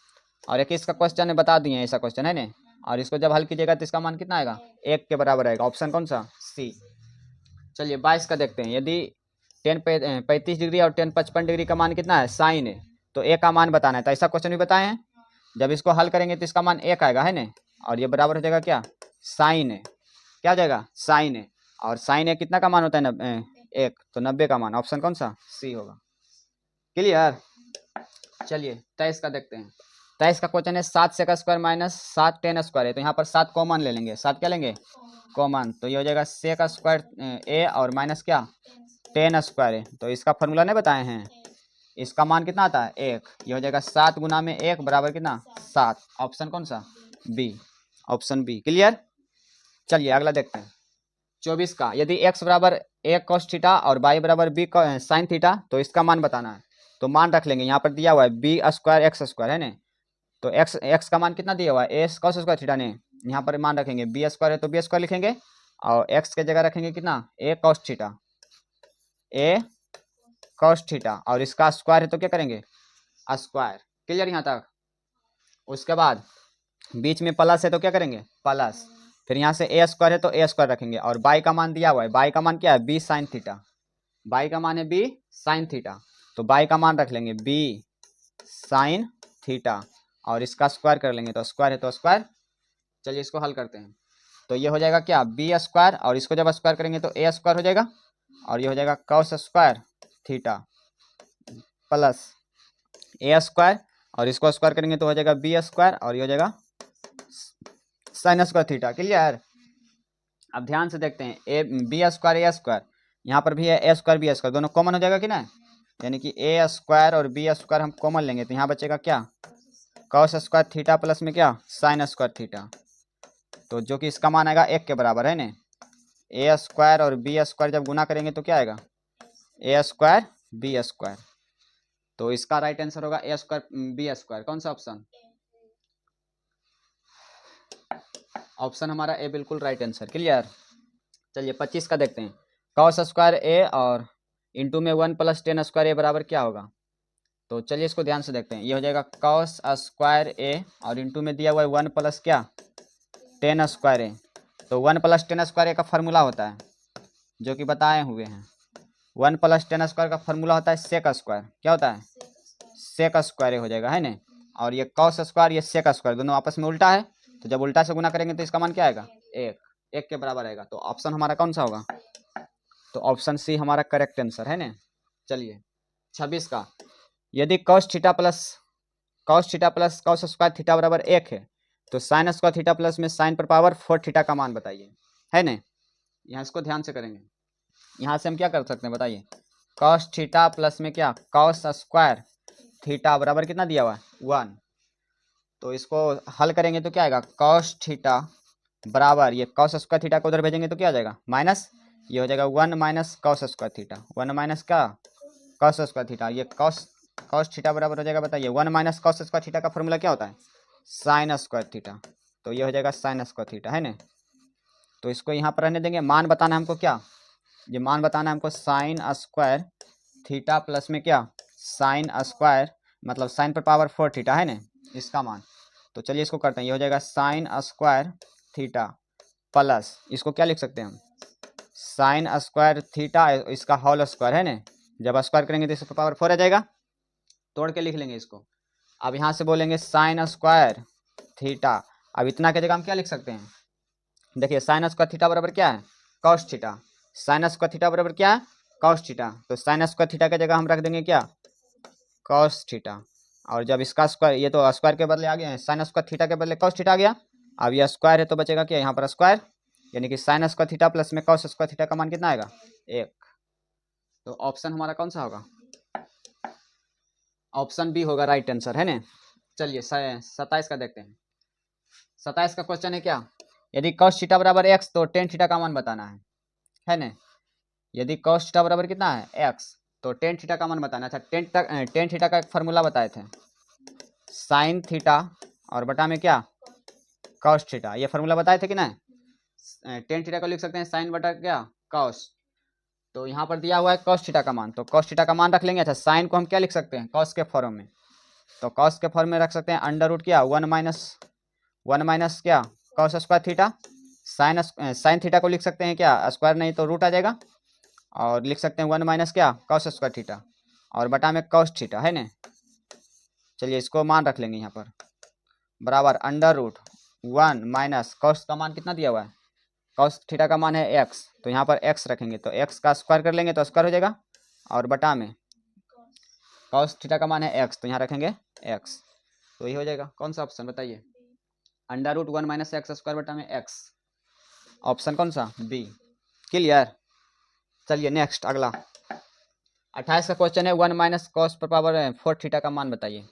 और 21 का क्वेश्चन बता दिए, ऐसा क्वेश्चन है ना, और इसको जब हल कीजिएगा तो इसका मान कितना आएगा? 1 के बराबर आएगा। ऑप्शन कौन सा? सी। चलिए 22 का देखते हैं। यदि 10 35 डिग्री और 10 55 डिग्री का मान कितना है? साइन है, तो ए का मान बताना है। तो ऐसा क्वेश्चन भी बताए हैं, जब इसको हल करेंगे तो इसका मान 1 आएगा, है ना, और ये बराबर हो जाएगा क्या? साइन है। क्या हो जाएगा? साइन है, और साइन है कितना का मान होता है? 1, तो 90 का मान। ऑप्शन कौन सा? सी होगा। क्लियर। चलिए 23 का देखते हैं। 23 का क्वेश्चन है, 7 सेक स्क्वायर माइनस 7 10 स्क्वायर है, तो यहाँ पर 7 कॉमन ले लेंगे। 7 क्या लेंगे? कॉमन। तो ये हो जाएगा सेक स्क्वायर ए, और माइनस क्या? 10 स्क्वायर है, तो इसका फॉर्मूला नहीं बताए हैं। इसका मान कितना आता है? 1। ये हो जाएगा 7 गुना में 1 बराबर कितना? 7। ऑप्शन कौन सा? बी। Option B. क्लियर। चलिए अगला देखते हैं। 24 का, यदि x बराबर a cos थीटा और y बराबर b साइन थीटा, तो इसका मान बताना है। तो मान रख लेंगे, यहाँ पर दिया हुआ है बी स्क्वायर एक्स स्क्वायर, है ना। तो x का मान कितना दिया हुआ है? ए कॉस स्क्वायर थीटा ने। यहाँ पर मान रखेंगे बी स्क्वायर है तो बी स्क्वायर लिखेंगे, और x के जगह रखेंगे कितना? ए कॉस थीटा, ए कॉस थीटा, और इसका स्क्वायर है तो क्या करेंगे? स्क्वायर। क्लियर यहाँ तक? उसके बाद बीच में प्लस है तो क्या करेंगे? प्लस। फिर यहाँ से ए स्क्वायर है तो ए स्क्वायर रखेंगे, और बाई का मान दिया हुआ है, बाई का मान क्या है? B sine theta. बाई का मान है बी साइन थीटा, तो बाई का मान रख लेंगे बी साइन थीटा, और इसका स्क्वायर कर लेंगे, तो स्क्वायर है तो स्क्वायर। चलिए इसको हल करते हैं। तो ये हो जाएगा क्या? बी स्क्वायर, और इसको जब स्क्वायर करेंगे तो ए स्क्वायर हो जाएगा, और ये हो जाएगा कॉस स्क्वायर थीटा प्लस ए स्क्वायर, और इसको स्क्वायर करेंगे तो हो जाएगा बी स्क्वायर, और ये हो जाएगा साइन स्क्वायर थीटा। क्लियर। अब ध्यान से देखते हैं, A B square A square, यहाँ पर भी है ए स्क्वायर बी स्क्वायर, दोनों कॉमन हो जाएगा कि ना, यानी कि ए स्क्वायर और बी स्क्वायर हम कॉमन लेंगे, तो यहाँ बचेगा क्या? कॉस स्क्वायर थीटा प्लस में क्या? साइन स्क्वायर थीटा, तो जो कि इसका मान आएगा 1 के बराबर, है ना। ए स्क्वायर और बी स्क्वायर जब गुना करेंगे तो क्या आएगा? ए स्क्वायर बी स्क्वायर। तो इसका राइट आंसर होगा ए स्क्वायर बी स्क्वायर। कौन सा ऑप्शन? ऑप्शन हमारा ए बिल्कुल राइट आंसर। क्लियर। चलिए 25 का देखते हैं। कॉस स्क्वायर ए और इंटू में 1 प्लस 10 स्क्वायर ए बराबर क्या होगा? तो चलिए इसको ध्यान से देखते हैं। ये हो जाएगा कॉस स्क्वायर ए, और इंटू में दिया हुआ है 1 प्लस क्या? 10 स्क्वायर ए। तो 1 प्लस 10 स्क्वायर ए का फॉर्मूला होता है, जो कि बताए हुए हैं। 1 + tan स्क्वायर का फॉर्मूला होता है सेक स्क्वायर, क्या होता है सेक स्क्वायर हो जाएगा, है ना। और ये कॉस स्क्वायर ये सेक स्क्वायर दोनों आपस में उल्टा है, तो जब उल्टा से गुना करेंगे तो इसका मान क्या आएगा 1 के बराबर आएगा। तो ऑप्शन हमारा कौन सा होगा, तो ऑप्शन सी हमारा करेक्ट आंसर है ना। चलिए 26 का, यदि cos theta plus cos square theta बराबर 1 है तो साइन स्क्वायर थीटा प्लस में साइन पर पावर 4 थीटा का मान बताइए, है ना। यहाँ इसको ध्यान से करेंगे, यहाँ से हम क्या कर सकते हैं बताइए, cos थीटा प्लस में क्या cos स्क्वायर थीटा बराबर कितना दिया हुआ है 1, तो इसको हल करेंगे तो क्या आएगा cos थीटा बराबर ये cos स्क्वायर थीटा को उधर भेजेंगे तो क्या आ जाएगा माइनस, ये हो जाएगा 1 minus cos square theta, 1 minus क्या cos स्क्वायर थीटा, ये cos थीटा बराबर हो जाएगा बताइए 1 माइनस cos स्क्वायर थीटा का फॉर्मूला क्या होता है साइन स्क्वायर थीटा, तो ये हो जाएगा साइन स्क्वायर थीटा, है ना। तो इसको यहाँ पर रहने देंगे, मान बताना है हमको क्या, ये मान बताना है हमको साइन स्क्वायर थीटा प्लस में क्या साइन स्क्वायर मतलब साइन पर पावर 4 थीटा, है ना, इसका मान। तो चलिए इसको करते हैं, ये हो जाएगा साइन स्क्वायर थीटा प्लस इसको क्या लिख सकते हैं हम साइन स्क्वायर थीटा इसका होल स्क्वायर, है ना, जब स्क्वायर करेंगे तो इसका पावर 4 आ जाएगा, तोड़ के लिख लेंगे इसको। अब यहाँ से बोलेंगे साइन स्क्वायर थीटा, अब इतना की जगह हम क्या लिख सकते हैं, देखिए साइन स्क्वायर थीटा बराबर क्या है cos theta, sign square theta बराबर क्या है कॉस थीटा, तो साइन स्क्वायर थीटा की जगह हम रख देंगे क्या कॉस थीटा, और जब इसका स्क्वायर ये तो स्क्वायर के बदले आ गया है साइन स्क्वायर थीटा के बदले कॉस थीटा आ गया, अब ये स्क्वायर है तो बचेगा क्या यहाँ पर स्क्वायर, यानी कि साइन स्क्वायर थीटा प्लस में कॉस स्क्वायर थीटा का मान कितना आएगा 1। तो ऑप्शन हमारा कौन सा होगा, ऑप्शन बी होगा राइट आंसर, है ना। चलिए 27 का देखते हैं, 27 का क्वेश्चन है क्या, यदि cos थीटा बराबर x तो tan थीटा का मान बताना है ना। यदि cos थीटा बराबर कितना है x तो tan थीटा का मान बताना था, tan थीटा का एक फार्मूला बताए थे साइन थीटा और बटा में क्या cos थीटा, ये फार्मूला बताए थे कि ना, tan थीटा को लिख सकते हैं साइन बटा क्या cos, तो यहाँ पर दिया हुआ है cos थीटा का मान, तो cos थीटा का मान रख लेंगे। अच्छा साइन को हम क्या लिख सकते हैं cos के फॉर्म में, तो cos के फॉर्म में रख सकते हैं अंडर रूट क्या 1 माइनस क्या cos square theta, sine theta को लिख सकते हैं क्या स्क्वायर नहीं तो रूट आ जाएगा, और लिख सकते हैं 1 माइनस क्या cos स्क्वायर थीटा और बटा में cos थीटा, है ना। चलिए इसको मान रख लेंगे यहाँ पर बराबर अंडर रूट 1 माइनस cos का मान कितना दिया हुआ है cos थीटा का मान है x, तो यहाँ पर x रखेंगे तो x का स्क्वायर कर लेंगे तो स्क्वायर हो जाएगा, और बटा में cos थीटा का मान है x तो यहाँ रखेंगे x, तो ये हो जाएगा कौन सा ऑप्शन बताइए under root 1 minus X square बटा में x, ऑप्शन कौन सा बी, क्लियर। चलिए नेक्स्ट अगला 28 का क्वेश्चन है 1 माइनस कॉस पर पावर 4 थीटा का मान बताइए,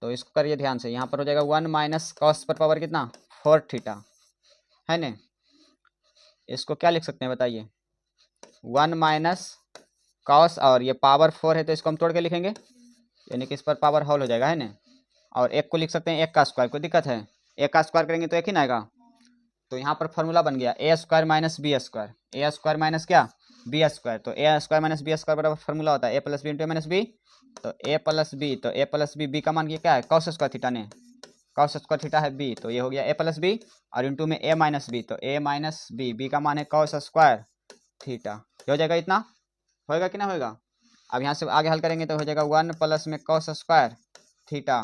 तो इसको करिए ध्यान से, यहाँ पर हो जाएगा 1 माइनस कॉस पर पावर कितना 4 थीटा, है ना। इसको क्या लिख सकते हैं बताइए 1 माइनस कॉस और ये पावर 4 है तो इसको हम तोड़ के लिखेंगे, यानी कि इस पर पावर होल हो जाएगा, है ना, और एक को लिख सकते हैं एक का स्क्वायर, कोई दिक्कत है एक का स्क्वायर करेंगे तो एक ही ना आएगा, तो यहाँ पर फॉर्मूला बन गया A square minus B square, A square minus क्या बी स्क्वायर, तो A square minus B square बराबर फॉर्मूला होता है A plus B into minus B, तो ए प्लस बी का मान ये क्या है कॉस स्क्वायर थीटा ने, कॉस स्क्वायर थीटा है बी, तो ये हो गया ए प्लस बी और इंटू में ए माइनस बी, तो ए माइनस बी का मान है कॉस स्क्वायर थीटा, हो जाएगा इतना, होएगा कि ना होएगा। अब यहाँ से आगे हल करेंगे तो हो जाएगा 1 प्लस में कॉस स्क्वायर थीटा,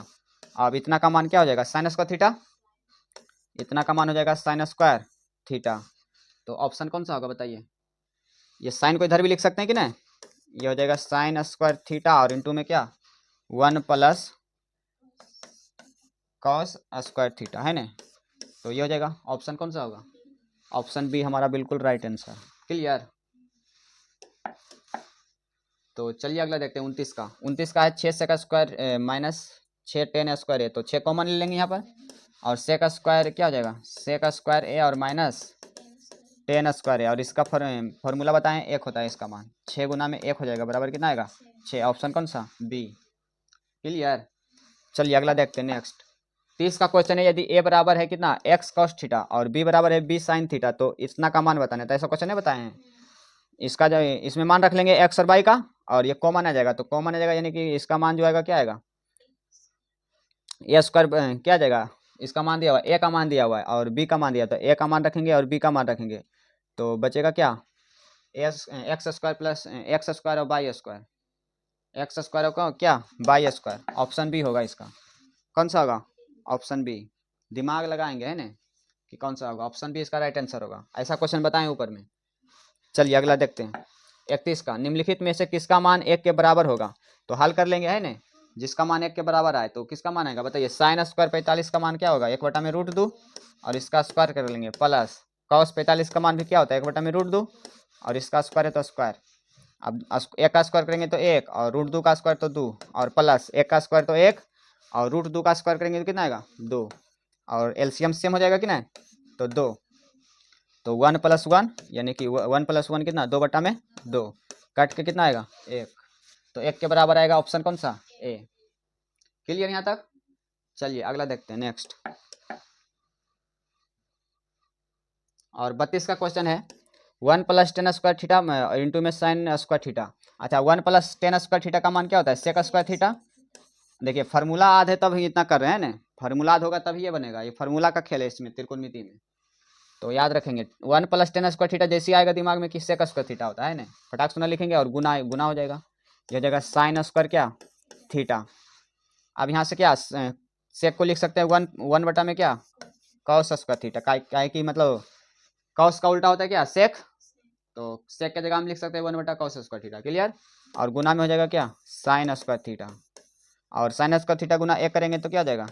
अब इतना का मान क्या हो जाएगा साइन स्क्वायर थीटा, इतना का मान हो जाएगा साइन स्क्वायर थीटा, तो ऑप्शन कौन सा होगा बताइए, ये साइन को इधर भी लिख सकते हैं कि ना, ये हो जाएगा साइन स्क्वायर थीटा और इंटू में क्या 1 प्लस कॉस स्क्वायर थीटा, है ना, तो ये हो जाएगा ऑप्शन कौन सा होगा, ऑप्शन बी हमारा बिल्कुल राइट आंसर, क्लियर। तो चलिए अगला देखते हैं 29 का है 6 सेक स्क्वायर माइनस 6 10 स्क्वायर है, तो 6 कॉमन ले लेंगे यहाँ पर, और सेक स्क्वायर क्या हो जाएगा सेक स्क्वायर ए और माइनस 10 स्क्वायर है, और इसका फॉर्मूला बताएं एक होता है इसका मान 6 गुना में 1 हो जाएगा बराबर कितना आएगा 6, ऑप्शन कौन सा बी, क्लियर। चलिए अगला देखते हैं नेक्स्ट 30 का क्वेश्चन है यदि ए बराबर है कितना एक्स कॉस थीटा और बी बराबर है बी साइन थीटा तो इतना का मान बताना है, तो ऐसा क्वेश्चन नहीं बताए हैं, इसका जो इसमें मान रख लेंगे एक्स और वाई का, और ये कॉमन आ जाएगा, तो कॉमन आ जाएगा यानी कि इसका मान जो आएगा क्या आएगा ए स्क्वायर क्या आ जाएगा, इसका मान दिया हुआ है ए का मान दिया हुआ है और बी का मान दिया, तो ए का मान रखेंगे और बी का मान रखेंगे, तो बचेगा क्या x square plus x square और वाई स्क्वायर, एक्स स्क्वायर का क्या वाई स्क्वायर, ऑप्शन बी होगा इसका। कौन सा होगा? Option B. दिमाग लगाएंगे है ना कि कौन सा होगा, ऑप्शन बी इसका राइट आंसर होगा। ऐसा क्वेश्चन बताएं ऊपर में। चलिए अगला देखते हैं 31 का, निम्नलिखित में से किसका मान 1 के बराबर होगा? तो हल कर लेंगे है ना, जिसका मान 1 के बराबर आए तो किसका मान आएगा बताइए। साइन स्क्वायर 45 का मान क्या होगा, 1/√2 और इसका स्क्वायर कर लेंगे, प्लस कॉस 45 का मान भी क्या होता है, 1/√2 और इसका स्क्वायर है तो स्क्वायर। अब 1 का स्क्वायर करेंगे तो 1 और √2 का स्क्वायर तो 2 और प्लस 1 का स्क्वायर तो 1 और √2 का स्क्वायर करेंगे तो कितना आएगा 2 और एलसीएम सेम हो जाएगा कि नहीं, तो 2। तो 1 + 1 यानी कि 1 + 1 कितना 2/2, कट के कितना आएगा 1। तो 1 के बराबर आएगा ऑप्शन कौन सा, ए। क्लियर यहाँ तक? चलिए अगला देखते हैं नेक्स्ट। और 32 का क्वेश्चन है 1 + 10 स्क्वायर थीटा इंटू में साइन स्क्वायर थीटा। अच्छा 1 + 10 स्क्वायर थीटा का मान क्या होता है, सेक स्क्वायर थीटा। देखिए फार्मूला आध है तब इतना कर रहे हैं ना, फार्मूला आध होगा तभी ये बनेगा, ये फार्मूला का खेल है इसमें त्रिकोणमिति में। तो याद रखेंगे 1 + 10 स्क्वायर थीटा जैसे आएगा दिमाग में कि सेक स्क्वायर थीटा होता है ना, फटाक सुना लिखेंगे और गुना गुना हो जाएगा, यह हो जाएगा साइन स्क्वायर क्या थीटा। अब यहाँ से क्या सेक को लिख सकते हैं 1 में क्या कॉस स्क्वायर थीटा, काय की मतलब कॉस का उल्टा होता है क्या सेक, तो सेक की जगह हम लिख सकते हैं 1/cos स्क्वायर थीटा। क्लियर? और गुना में हो जाएगा क्या साइन स्क्वायर थीटा, और साइन स्क्वायर थीटा गुना 1 करेंगे तो क्या हो जाएगा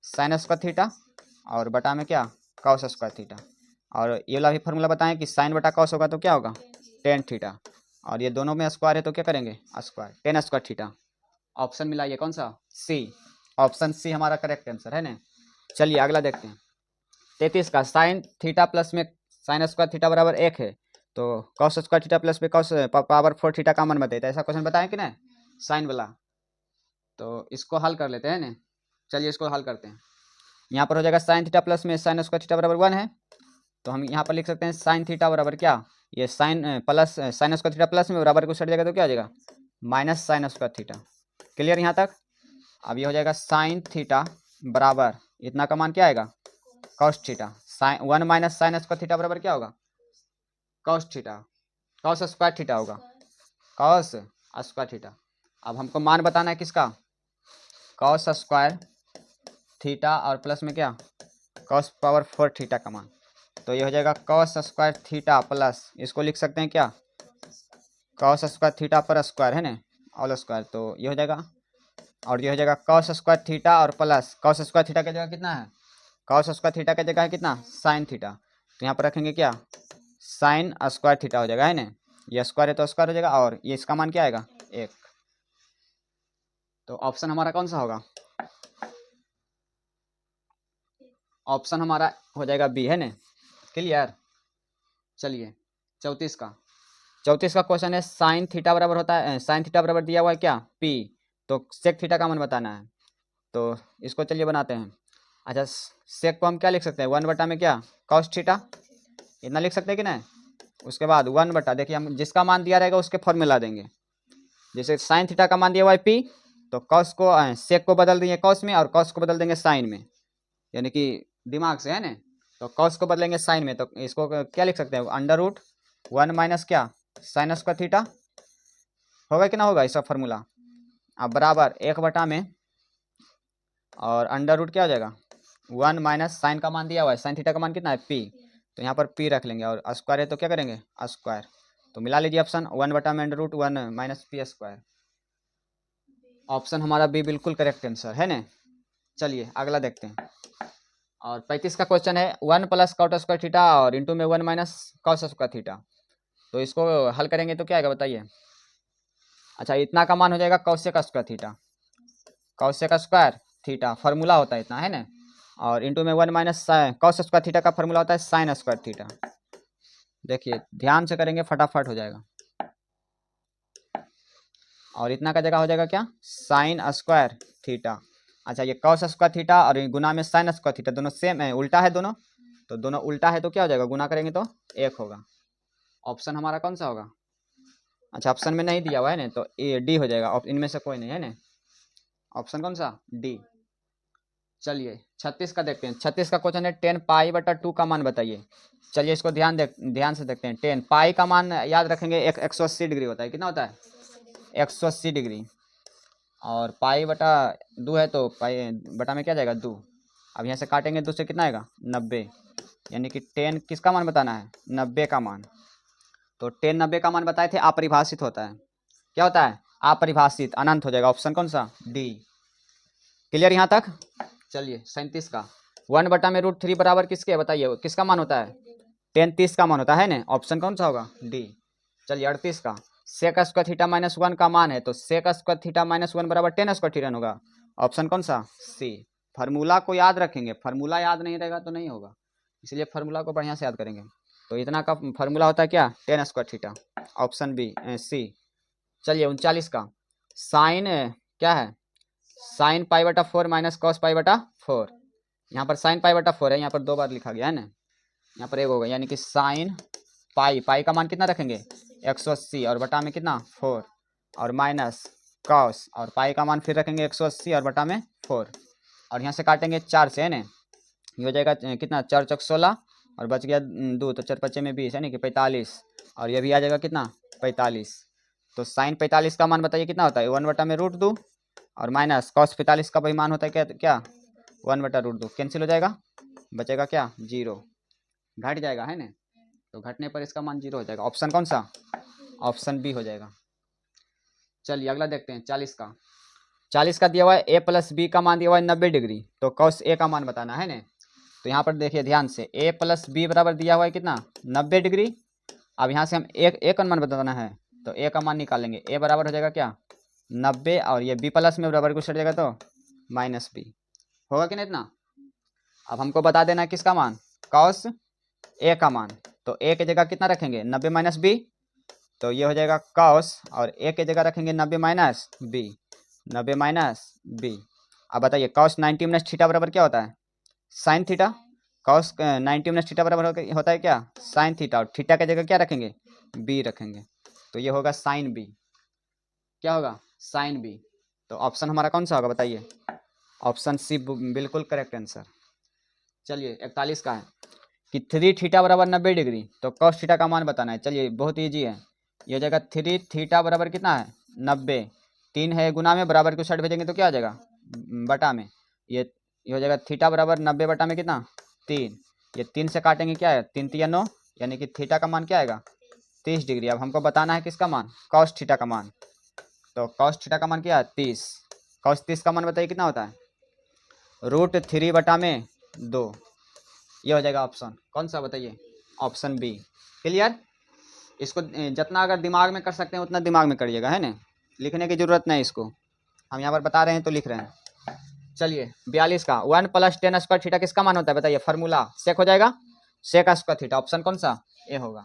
साइन स्क्वायर थीटा और बटा में क्या कॉस स्क्वायर थीटा। और ये वाला भी फार्मूला बताएं कि साइन बटा कॉस होगा तो क्या होगा टेन थीटा, और ये दोनों में स्क्वायर है तो क्या करेंगे square, tan square theta. Option मिला ये कौन सा, सी। ऑप्शन सी हमारा करेक्ट आंसर है ना। चलिए अगला देखते हैं 33 का, साइन थीटा प्लस में साइन स्क्वायर थीटा बराबर 1 है, तो कॉस स्क्वायर थीटा प्लस में कॉस पावर 4 थीटा का मान बताइए। तो ऐसा क्वेश्चन बताएं कि ना साइन वाला, तो इसको हल कर लेते हैं ना। चलिए इसको हल करते हैं। यहाँ पर हो जाएगा साइन थीटा प्लस में साइन स्क्वायर थीटा बराबर 1 है, तो हम यहाँ पर लिख सकते हैं साइन थीटा बराबर क्या, ये sine plus sine square theta plus में बराबर को सट जाएगा तो क्या हो जाएगा minus sine square theta. Clear यहाँ तक? अब ये हो जाएगा साइन थीटा बराबर इतना का मान क्या आएगा cos theta, sine 1 - sine square theta बराबर क्या होगा cos theta, cos square theta होगा, कॉस स्क्वायर थीटा। अब हमको मान बताना है किसका कॉस स्क्वायर थीटा और प्लस में क्या कॉस पावर 4 थीटा का मान। तो ये हो जाएगा कॉस स्क्वायर थीटा प्लस, इसको लिख सकते हैं क्या कॉस स्क्वायर थीटा पर स्क्वायर है ना ऑल स्क्वायर, तो ये हो जाएगा। और ये हो जाएगा कॉस स्क्वायर थीटा और प्लस कॉस स्क्वायर थीटा की जगह कितना है कॉस स्क्वायर थीटा की जगह है कितना साइन थीटा, तो यहाँ पर रखेंगे क्या साइन स्क्वायर थीटा हो जाएगा है ना, ये स्क्वायर है तो स्क्वायर हो जाएगा और ये इसका मान क्या आएगा 1। तो ऑप्शन हमारा कौन सा होगा, ऑप्शन हमारा हो जाएगा बी है ना। क्लियर? चलिए 34 का क्वेश्चन है साइन थीटा बराबर होता है साइन थीटा बराबर दिया हुआ है क्या पी, तो सेक थीटा का मान बताना है, तो इसको चलिए बनाते हैं। अच्छा सेक को हम क्या लिख सकते हैं 1 में क्या कॉस थीटा, इतना लिख सकते हैं कि नहीं। उसके बाद 1 देखिए हम जिसका मान दिया रहेगा उसके फॉर्मूला देंगे, जैसे साइन थीटा का मान दिया हुआ है पी, तो कॉस को सेक को बदल देंगे कॉस में और कॉस को बदल देंगे साइन में, यानी कि दिमाग से है ना। तो कॉस को बदलेंगे साइन में, तो इसको क्या लिख सकते हैं √1 - क्या साइन स्क्वायर थीटा होगा कि ना होगा इसका फॉर्मूला। अब बराबर 1 में और अंडर रूट क्या हो जाएगा 1 - साइन का मान दिया हुआ है, साइन थीटा का मान कितना है पी, तो यहाँ पर पी रख लेंगे और स्क्वायर है तो क्या करेंगे स्क्वायर। तो मिला लीजिए ऑप्शन 1 में √1 - पी स्क्वायर। ऑप्शन हमारा बी बिल्कुल करेक्ट आंसर है ना। चलिए अगला देखते हैं। और 35 का क्वेश्चन है 1 + कॉट स्क्वायर थीटा और इंटू में 1 - कॉस स्क्वायर थीटा, तो इसको हल करेंगे तो क्या आएगा बताइए। अच्छा इतना का मान हो जाएगा cosec square theta, cosec square theta formula होता है इतना है ना, और इंटू में 1 - कॉस स्क्वायर थीटा का फार्मूला होता है साइन स्क्वायर थीटा। देखिए ध्यान से करेंगे फटाफट हो जाएगा। और इतना का जगह हो जाएगा क्या साइन स्क्वायर थीटा। अच्छा ये कॉस स्क्वायर थीटा और गुना में साइन स्क्वायर थीटा दोनों सेम है, उल्टा है दोनों, तो दोनों उल्टा है तो क्या हो जाएगा गुना करेंगे तो 1 होगा। ऑप्शन हमारा कौन सा होगा, अच्छा ऑप्शन में नहीं दिया हुआ है ना, तो ए डी हो जाएगा, इनमें से कोई नहीं है ना। ऑप्शन कौन सा डी। चलिए 36 का देखते हैं। 36 का क्वेश्चन है 10 π/2 का मान बताइए। चलिए इसको ध्यान से देखते हैं। 10 पाई का मान याद रखेंगे 180 डिग्री होता है। कितना होता है? 180 डिग्री। और पाई बटा 2 है तो पाई बटा में क्या जाएगा? 2। अब यहाँ से काटेंगे 2 से कितना आएगा? 90। यानी कि 10 किसका मान बताना है? 90 का मान। तो 10 90 का मान बताए थे, अपरिभाषित होता है। क्या होता है? अपरिभाषित, अनंत हो जाएगा। ऑप्शन कौन सा? डी। क्लियर यहाँ तक? चलिए 37 का 1/√3 बराबर किसके बताइए, किसका मान होता है? 10 30 का मान होता है ना। ऑप्शन कौन सा होगा? डी। चलिए 38 का सेक स्क्वायर थीटा माइनस 1 का मान है, तो सेक स्क्वायर थीटा माइनस 1 बराबर 10 स्क्वायर थीटा होगा। ऑप्शन कौन सा? सी। फार्मूला को याद रखेंगे, फार्मूला याद नहीं रहेगा तो नहीं होगा, इसलिए फार्मूला को बढ़िया से याद करेंगे। तो इतना का फार्मूला होता है क्या? 10 square theta. Option B C. चलिए 39 का साइन क्या है? साइन पाई बटा 4 माइनस कॉस पाई बटा 4। यहाँ पर साइन पाई बटा 4 है, यहाँ पर 2 बार लिखा गया है ना, यहाँ पर 1 होगा। यानी कि साइन पाई का मान कितना रखेंगे? 180 और बटा में कितना? 4 और माइनस कॉस, और पाई का मान फिर रखेंगे 180 और बटा में 4। और यहाँ से काटेंगे 4 से है ना, ये हो जाएगा कितना? 4 चौक 16 और बच गया 2, तो 4 पच्चे में 20 है ना कि 45। और ये भी आ जाएगा कितना? 45। तो साइन 45 का मान बताइए कितना होता है? 1/√2 और माइनस कॉस 45 का भाई मान होता है क्या? 1/√2। कैंसिल हो जाएगा, बचेगा क्या? 0। घट जाएगा है ना, तो घटने पर इसका मान 0 हो जाएगा। ऑप्शन कौन सा? ऑप्शन बी हो जाएगा। चलिए अगला देखते हैं 40 का दिया हुआ है a+b का मान दिया हुआ है 90 डिग्री, तो कॉस ए का मान बताना है ना। तो यहाँ पर देखिए ध्यान से, a+b बराबर दिया हुआ है कितना? 90 डिग्री। अब यहाँ से हम ए का मान बताना है, तो ए का मान निकालेंगे। ए बराबर हो जाएगा क्या? 90, और ये b प्लस में बराबर कुछ हट जाएगा तो -b होगा कि नहीं इतना। अब हमको बता देना किसका मान? कॉस ए का मान। तो ए की जगह कितना रखेंगे? 90 माइनस बी, तो ये हो जाएगा कॉस, और ए की जगह रखेंगे 90 माइनस बी। 90 minus B. अब बताइए कॉस 90 माइनस थीटा बराबर क्या होता है? Sine theta. Cos 90 minus theta बराबर होता है क्या? Sine theta. और थीटा की जगह क्या रखेंगे? बी रखेंगे, तो ये होगा साइन बी। क्या होगा? Sine B. तो ऑप्शन हमारा कौन सा होगा बताइए? ऑप्शन सी बिल्कुल करेक्ट आंसर। चलिए 41 का है कि 3 थीटा बराबर 90 डिग्री, तो कॉस थीटा का मान बताना है। चलिए बहुत ईजी है, ये हो जाएगा 3 थीटा बराबर कितना है? 90। 3 है गुना में, बराबर को साइड भेजेंगे तो क्या हो जाएगा? बटा में। ये हो जाएगा थीटा बराबर 90 बटा में कितना? 3। ये 3 से काटेंगे क्या है? 3 3 9, यानी कि थीटा का मान क्या आएगा? 30 डिग्री। अब हमको बताना है किसका मान? कॉस थीटा का मान। तो कॉस थीटा का मान क्या है? 30। कॉस 30 का मान बताइए कितना होता है? √3 बटा में 2। ये हो जाएगा ऑप्शन कौन सा बताइए? Option B. क्लियर? इसको जितना अगर दिमाग में कर सकते हैं उतना दिमाग में करिएगा है ना, लिखने की जरूरत नहीं इसको, हम यहाँ पर बता रहे हैं तो लिख रहे हैं। चलिए 42 का 1 + 10 स्क्वायर थीटा किसका मान होता है बताइए? फार्मूला सेक हो जाएगा, सेक स्क्वायर थीटा। ऑप्शन कौन सा? ए होगा।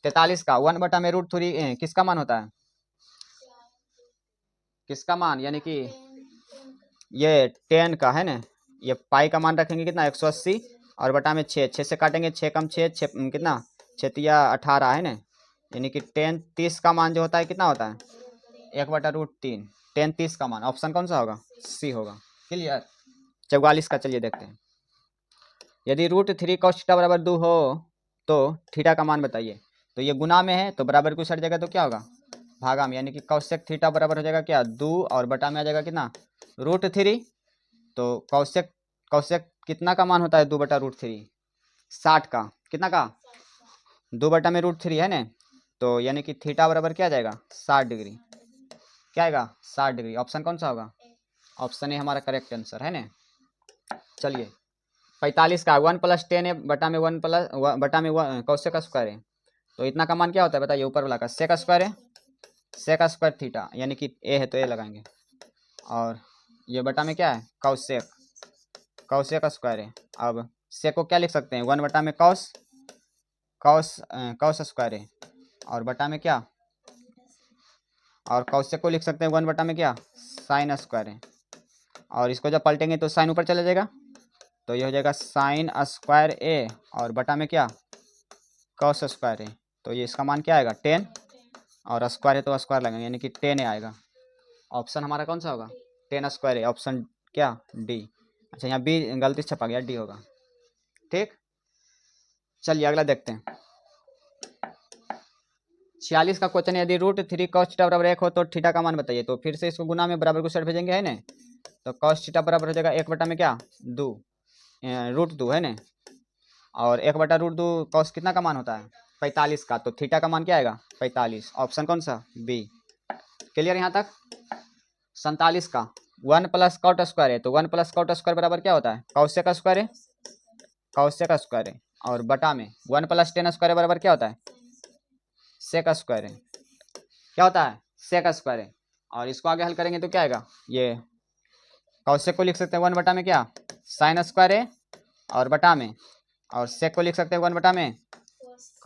43 का 1/√3 किसका मान होता है? किसका मान, यानी कि ये 10 का है ना, ये पाई का मान रखेंगे कितना? 180 और बटा में 6। 6 से काटेंगे 6 कम 6 कितना? 6 18 है ना, यानी कि 10 30 का मान जो होता है कितना होता है? 1/√3। 10 30 का मान। ऑप्शन कौन सा होगा? सी होगा। क्लियर? 44 का चलिए देखते हैं। यदि √3 cos थीटा बराबर 2 हो तो थीटा का मान बताइए। तो ये गुना में है तो बराबर कुछ हट जाएगा तो क्या होगा? भागा में, यानी कि कौशेक थीटा बराबर हो जाएगा क्या? 2 और बटा में आ जाएगा कितना? √3। तो कौशेक कौशेक कितना का मान होता है? 2/√3। 60 का कितना का? 2/√3 है ना, तो यानी कि थीटा बराबर क्या आ जाएगा? 60 डिग्री। क्या आएगा? 60 डिग्री। ऑप्शन कौन सा होगा? ऑप्शन ए हमारा करेक्ट आंसर है ना। चलिए 45 का 1 + 10 है बटा में 1 प्लस बटा में कौशेक स्क्वायर है, तो इतना का मान क्या होता है बताइए? ऊपर वाला का सेक स्क्वायर है, सेक स्क्वायर थीटा, यानी कि ए है तो ए लगाएंगे, और ये बटा में क्या है? कौशेक, कौशेक स्क्वायर है। अब सेक को क्या लिख सकते हैं? 1 बटा में कौस, कौस कौस स्क्वायर है, और बटा में क्या? और कौशेक को लिख सकते हैं 1 बटा में क्या? साइन स्क्वायर है, और इसको जब पलटेंगे तो साइन ऊपर चला जाएगा, तो ये हो जाएगा साइन स्क्वायर ए, और बटा में क्या? कॉस स्क्वायर है। तो ये इसका मान क्या आएगा? 10, और स्क्वायर है तो स्क्वायर लगेंगे, यानी कि 10 ए आएगा। ऑप्शन हमारा कौन सा होगा? 10 स्क्वायर है। ऑप्शन क्या? डी। अच्छा यहाँ बी गलती से छपा गया, डी होगा। ठीक। चलिए अगला देखते हैं। 46 का क्वेश्चन, यदि √3 cos थीटा बराबर 1 हो तो थीटा का मान बताइए। तो फिर से इसको गुना में बराबर को साइड भेजेंगे, है ना। तो cos थीटा बराबर हो जाएगा 1 में क्या 2 √2 है ना, और 1/√2 cos कितना का मान होता है 45 का, तो थीटा का मान क्या आएगा 45। ऑप्शन कौन सा बी। क्लियर यहाँ तक। 47 का 1 + cot स्क्वायर है, तो 1 + cot स्क्वायर बराबर क्या होता है cos का स्क्वायर है, cos का स्क्वायर है, और बटा में 1 + tan स्क्वायर बराबर क्या होता है sec स्क्वायर है, क्या होता है sec स्क्वायर है। और इसको आगे हल करेंगे तो क्या आएगा, ये cos को लिख सकते हैं 1 में क्या sin स्क्वायर है, और बटा में, और sec को लिख सकते हैं 1 में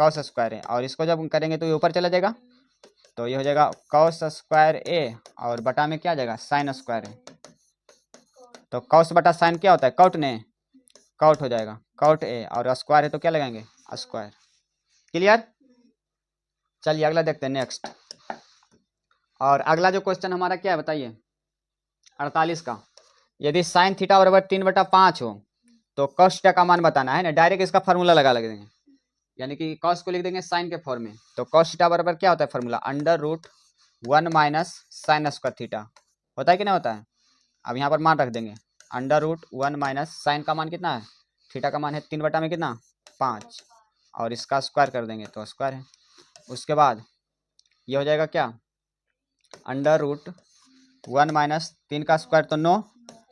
cos स्क्वायर है, और इसको जब करेंगे तो ये ऊपर चला जाएगा, तो ये हो जाएगा cos स्क्वायर ए, और बटा में क्या आ जाएगा sin स्क्वायर है। तो cos बटा sin क्या होता है कॉट ने, कॉट हो जाएगा कॉट ए, और स्क्वायर है तो क्या लगाएंगे स्क्वायर। क्लियर। चलिए अगला देखते हैं नेक्स्ट। और अगला जो क्वेश्चन हमारा क्या है बताइए 48 का, यदि साइन थीटा बराबर 3/5 हो तो cos थीटा का मान बताना है ना। डायरेक्ट इसका फार्मूला लगा देंगे, यानी कि cos को लिख देंगे साइन के फॉर्म में। तो cos थीटा बराबर क्या होता है फार्मूला √1 - sin स्क्वायर थीटा, होता है कि नहीं होता है। अब यहाँ पर मान रख देंगे √1 - साइन का मान कितना है थीटा का मान है 3 में कितना 5, और इसका स्क्वायर कर देंगे तो स्क्वायर है। उसके बाद ये हो जाएगा क्या √1 - 3 का स्क्वायर तो 9,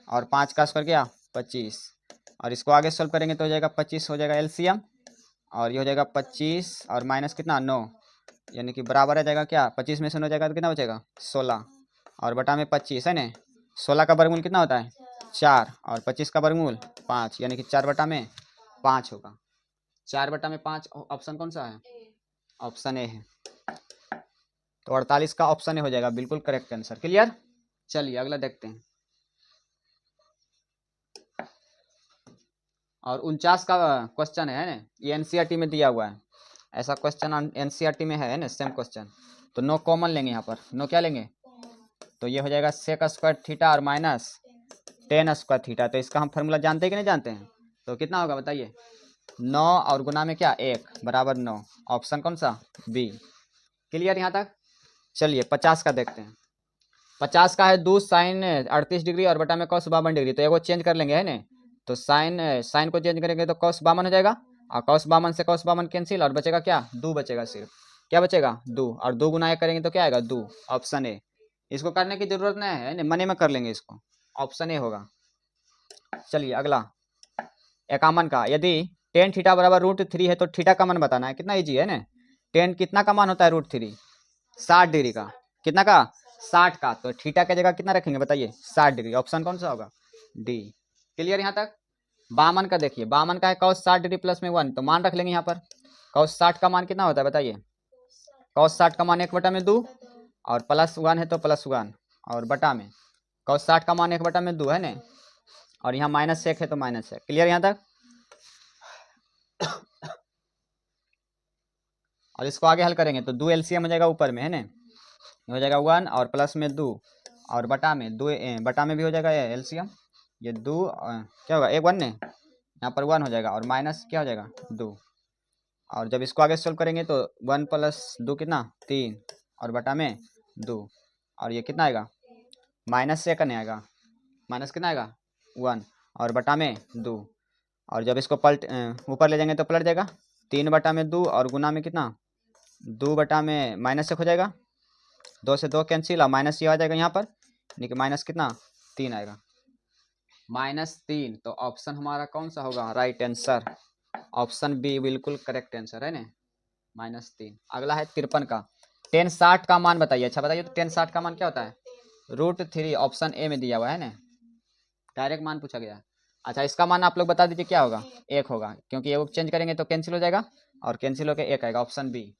और 5 का स्क्वायर क्या 25, और इसको आगे सोल्व करेंगे तो हो जाएगा 25 हो जाएगा एलसीएम, और ये हो जाएगा 25 और माइनस कितना 9, यानी कि बराबर आ जाएगा क्या 25 में से 9 जाएगा तो कितना बचेगा 16, और बटा में 25 है ना। 16 का वर्गमूल कितना होता है 4, और 25 का वर्गमूल 5, यानी कि 4/5 होगा। 4/5 ऑप्शन कौन सा है ऑप्शन ए है। तो 48 का ऑप्शन ए हो जाएगा बिल्कुल करेक्ट आंसर। क्लियर। चलिए अगला देखते हैं। और 49 का क्वेश्चन है ना, ये एनसीईआरटी में दिया हुआ है, ऐसा क्वेश्चन एनसीईआरटी में है ना सेम क्वेश्चन। तो नो कॉमन लेंगे यहाँ पर, नो क्या लेंगे, तो ये हो जाएगा सेक स्क्वायर थीटा और माइनस टेन स्क्वायर थीटा। तो इसका हम फार्मूला जानते हैं कि नहीं जानते हैं, तो कितना होगा बताइए 9 और गुना में क्या 1 बराबर 9, ऑप्शन कौन सा बी। क्लियर यहाँ तक। चलिए 50 का देखते हैं। 50 का है 2 साइन 38 डिग्री और बटा में cos 52 डिग्री, तो एगो चेंज कर लेंगे है ना। तो साइन को चेंज करेंगे तो cos 52 हो जाएगा, और cos 52 से cos 52 कैंसिल, और बचेगा क्या 2 बचेगा, सिर्फ क्या बचेगा 2, और 2 गुना 1 करेंगे तो क्या आएगा 2, ऑप्शन ए। इसको करने की जरूरत नहीं है ना, मनी में कर लेंगे इसको, ऑप्शन ए होगा। चलिए अगला 51 का, यदि टेन थीटा बराबर √3 है तो थीटा का मान बताना है। कितना ईजी है ना। टेन कितना का मान होता है √3 60 डिग्री का, कितना का 60 का, तो थीटा की जगह कितना रखेंगे बताइए 60 डिग्री, ऑप्शन कौन सा होगा डी। क्लियर यहाँ तक। 52 का देखिए, 52 का है cos 60 डिग्री प्लस में 1, तो मान रख लेंगे यहाँ पर। cos 60 का मान कितना होता है बताइए, cos 60 का मान 1/2, और प्लस 1 है तो प्लस 1, और बटा में cos 60 का मान 1/2 है ना, और यहाँ माइनस 1 है तो माइनस है। क्लियर यहाँ तक। और इसको आगे हल करेंगे तो 2 एलसीएम हो जाएगा ऊपर में है ना, हो जाएगा 1 और प्लस में 2, और बटा में 2 बटा में भी हो जाएगा एलसीएम, ये 2 क्या होगा 1 1 ने, यहाँ पर 1 हो जाएगा, और माइनस क्या हो जाएगा 2, और जब इसको आगे सोल्व करेंगे तो 1 + 2 कितना 3, और बटा में 2, और ये कितना आएगा माइनस 1 नहीं आएगा, माइनस कितना आएगा 1, और बटा में 2, और जब इसको पलट ऊपर ले जाएंगे तो पलट जाएगा 3/2, और गुना में कितना 2 बटा में माइनस 1 हो जाएगा, 2 से 2 कैंसिल, और माइनस ये आ जाएगा यहाँ पर, यानी कि माइनस कितना 3 आएगा, -3। तो ऑप्शन हमारा कौन सा होगा राइट आंसर, ऑप्शन बी बिल्कुल करेक्ट आंसर है ना -3। अगला है 53 का, टेन 60 का मान बताइए। अच्छा बताइए तो टेन 60 का मान क्या होता है √3, ऑप्शन ए में दिया हुआ है ना, डायरेक्ट मान पूछा गया। अच्छा इसका मान आप लोग बता दीजिए क्या होगा 1 होगा, क्योंकि ये चेंज करेंगे तो कैंसिल हो जाएगा, और कैंसिल होकर 1 आएगा, ऑप्शन बी।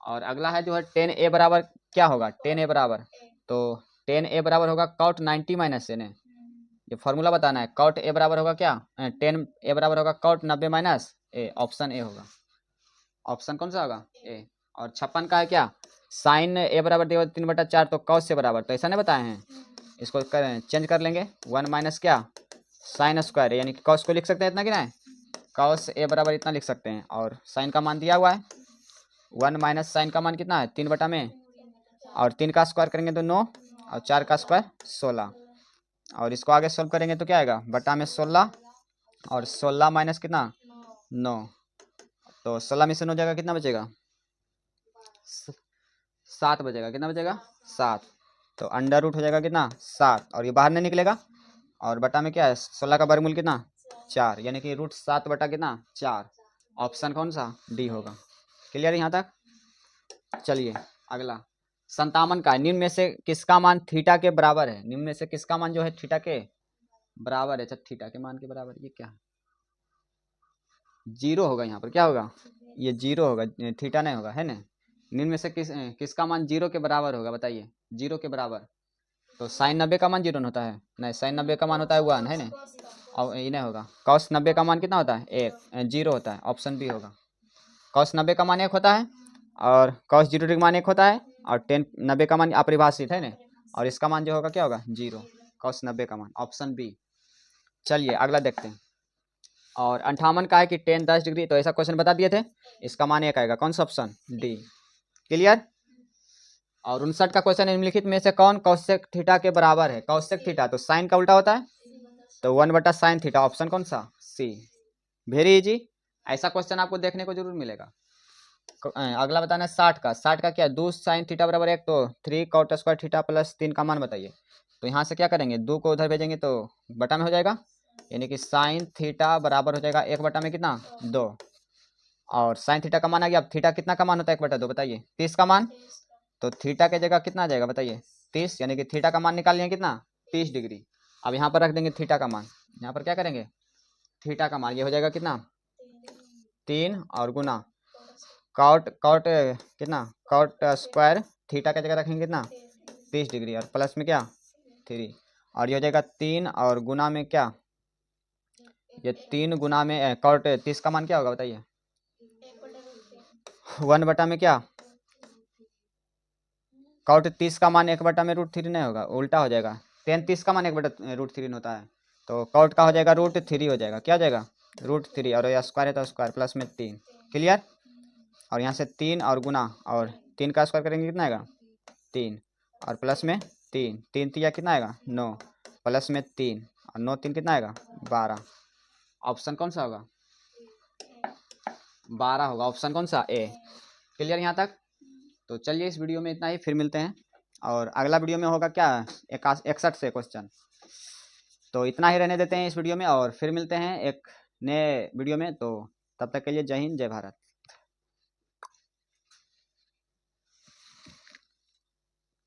और अगला है जो है 10a बराबर क्या होगा 10a बराबर, तो 10a बराबर होगा cot 90 माइनस से ने, ये फॉर्मूला बताना है। cot a बराबर होगा क्या 10a बराबर होगा cot 90 minus A, option A होगा, ऑप्शन कौन सा होगा ए। और 56 का है क्या साइन a बराबर दिया 3/4, तो cos से बराबर, तो ऐसा नहीं बताए हैं, इसको चेंज कर लेंगे 1 माइनस क्या साइन स्क्वायर, यानी कि cos को लिख सकते हैं इतना कि नहीं cos a बराबर इतना लिख सकते हैं, और साइन का मान दिया हुआ है 1 माइनस साइन का मान कितना है 3/में, और 3 का स्क्वायर करेंगे तो 9, और 4 का स्क्वायर 16, और इसको आगे सोल्व करेंगे तो क्या आएगा बटा में 16, और 16 माइनस कितना 9, तो 16 में से 9 जाएगा कितना बचेगा 7 बचेगा, कितना बचेगा 7, तो अंडर रूट हो जाएगा कितना 7, और ये बाहर नहीं निकलेगा, और बटा में क्या है 16 का वर्गमूल कितना 4, यानी कि रूट 7 बटा कितना 4, ऑप्शन कौन सा डी होगा। क्लियर यहाँ तक। चलिए अगला 57 का है, निम्न में से किसका मान थीटा के बराबर है, निम्न में से किसका मान जो है थीटा के बराबर है, अच्छा थीटा के मान के बराबर, ये क्या है जीरो होगा, यहाँ पर क्या होगा ये जीरो होगा, थीटा नहीं होगा है ना। निम्न में से किसका मान जीरो के बराबर होगा बताइए, जीरो के बराबर, तो साइन 90 का मान जीरो होता है, नहीं साइन 90 का मान होता है 1 है ना, और ये नहीं होगा। कॉस 90 का मान कितना होता है 1 जीरो होता है, ऑप्शन बी होगा। कॉस 90 का मान 1 होता है, और कॉस 0 का मान 1 होता है, और टेन 90 का मान अपरिभाषित है ना, और इसका मान जो होगा क्या होगा जीरो, कॉस 90 का मान, ऑप्शन बी। चलिए अगला देखते हैं। और 58 का है कि टेन 10 डिग्री, तो ऐसा क्वेश्चन बता दिए थे, इसका मान 1 आएगा, कौन सा ऑप्शन डी। क्लियर। और 59 का क्वेश्चन निम्नलिखित में से कौन कौशिक थीटा के बराबर है, कौशिक थीटा तो साइन का उल्टा होता है, तो 1 बटा साइन थीटा, ऑप्शन कौन सा सी। वेरी इजी, ऐसा क्वेश्चन आपको देखने को जरूर मिलेगा। अगला बताना है 60 का क्या है 2 साइन थीटा बराबर 1, तो 3 कॉट स्क्वायर थीटा प्लस 3 का मान बताइए। तो यहाँ से क्या करेंगे 2 को उधर भेजेंगे तो बटा में हो जाएगा, यानी कि साइन थीटा बराबर हो जाएगा 1 बटा में कितना 2, और साइन थीटा का मान आ गया। अब थीटा कितना का मान होता है 1 बटा 2 बताइए 30 का मान, तो थीटा के जगह कितना आ जाएगा बताइए 30, यानी कि थीटा का मान निकाल लिया कितना 30 डिग्री। अब यहाँ पर रख देंगे थीटा का मान, यहाँ पर क्या करेंगे थीटा का मान, ये हो जाएगा कितना 3, और गुना कॉट कॉट कितना कॉट स्क्वायर थीटा के जगह रखेंगे कितना 30 डिग्री, और प्लस में क्या 3, और ये हो जाएगा 3, और गुना में क्या ये 3 गुना में कॉट 30 का मान क्या होगा बताइए 1 बटा में क्या कॉट 30 का मान 1 बटा में √3 नहीं होगा, उल्टा हो जाएगा, टेन 30 का मान 1 बटा √3 होता है, तो कॉट का हो जाएगा √3 हो जाएगा, क्या हो जाएगा √3, और यह स्क्वायर है तो स्क्वायर प्लस में 3। क्लियर। और यहाँ से 3 और गुना, और 3 का स्क्वायर करेंगे कितना आएगा 3, और प्लस में 3, 3 तिया कितना आएगा 9, प्लस में 3, और 9 3 कितना आएगा 12, ऑप्शन कौन सा होगा 12 होगा, ऑप्शन कौन सा ए। क्लियर यहाँ तक। तो चलिए इस वीडियो में इतना ही, फिर मिलते हैं, और अगला वीडियो में होगा क्या 61 से क्वेश्चन, तो इतना ही रहने देते हैं इस वीडियो में, और फिर मिलते हैं एक नए वीडियो में। तो तब तक के लिए जय हिंद जय भारत।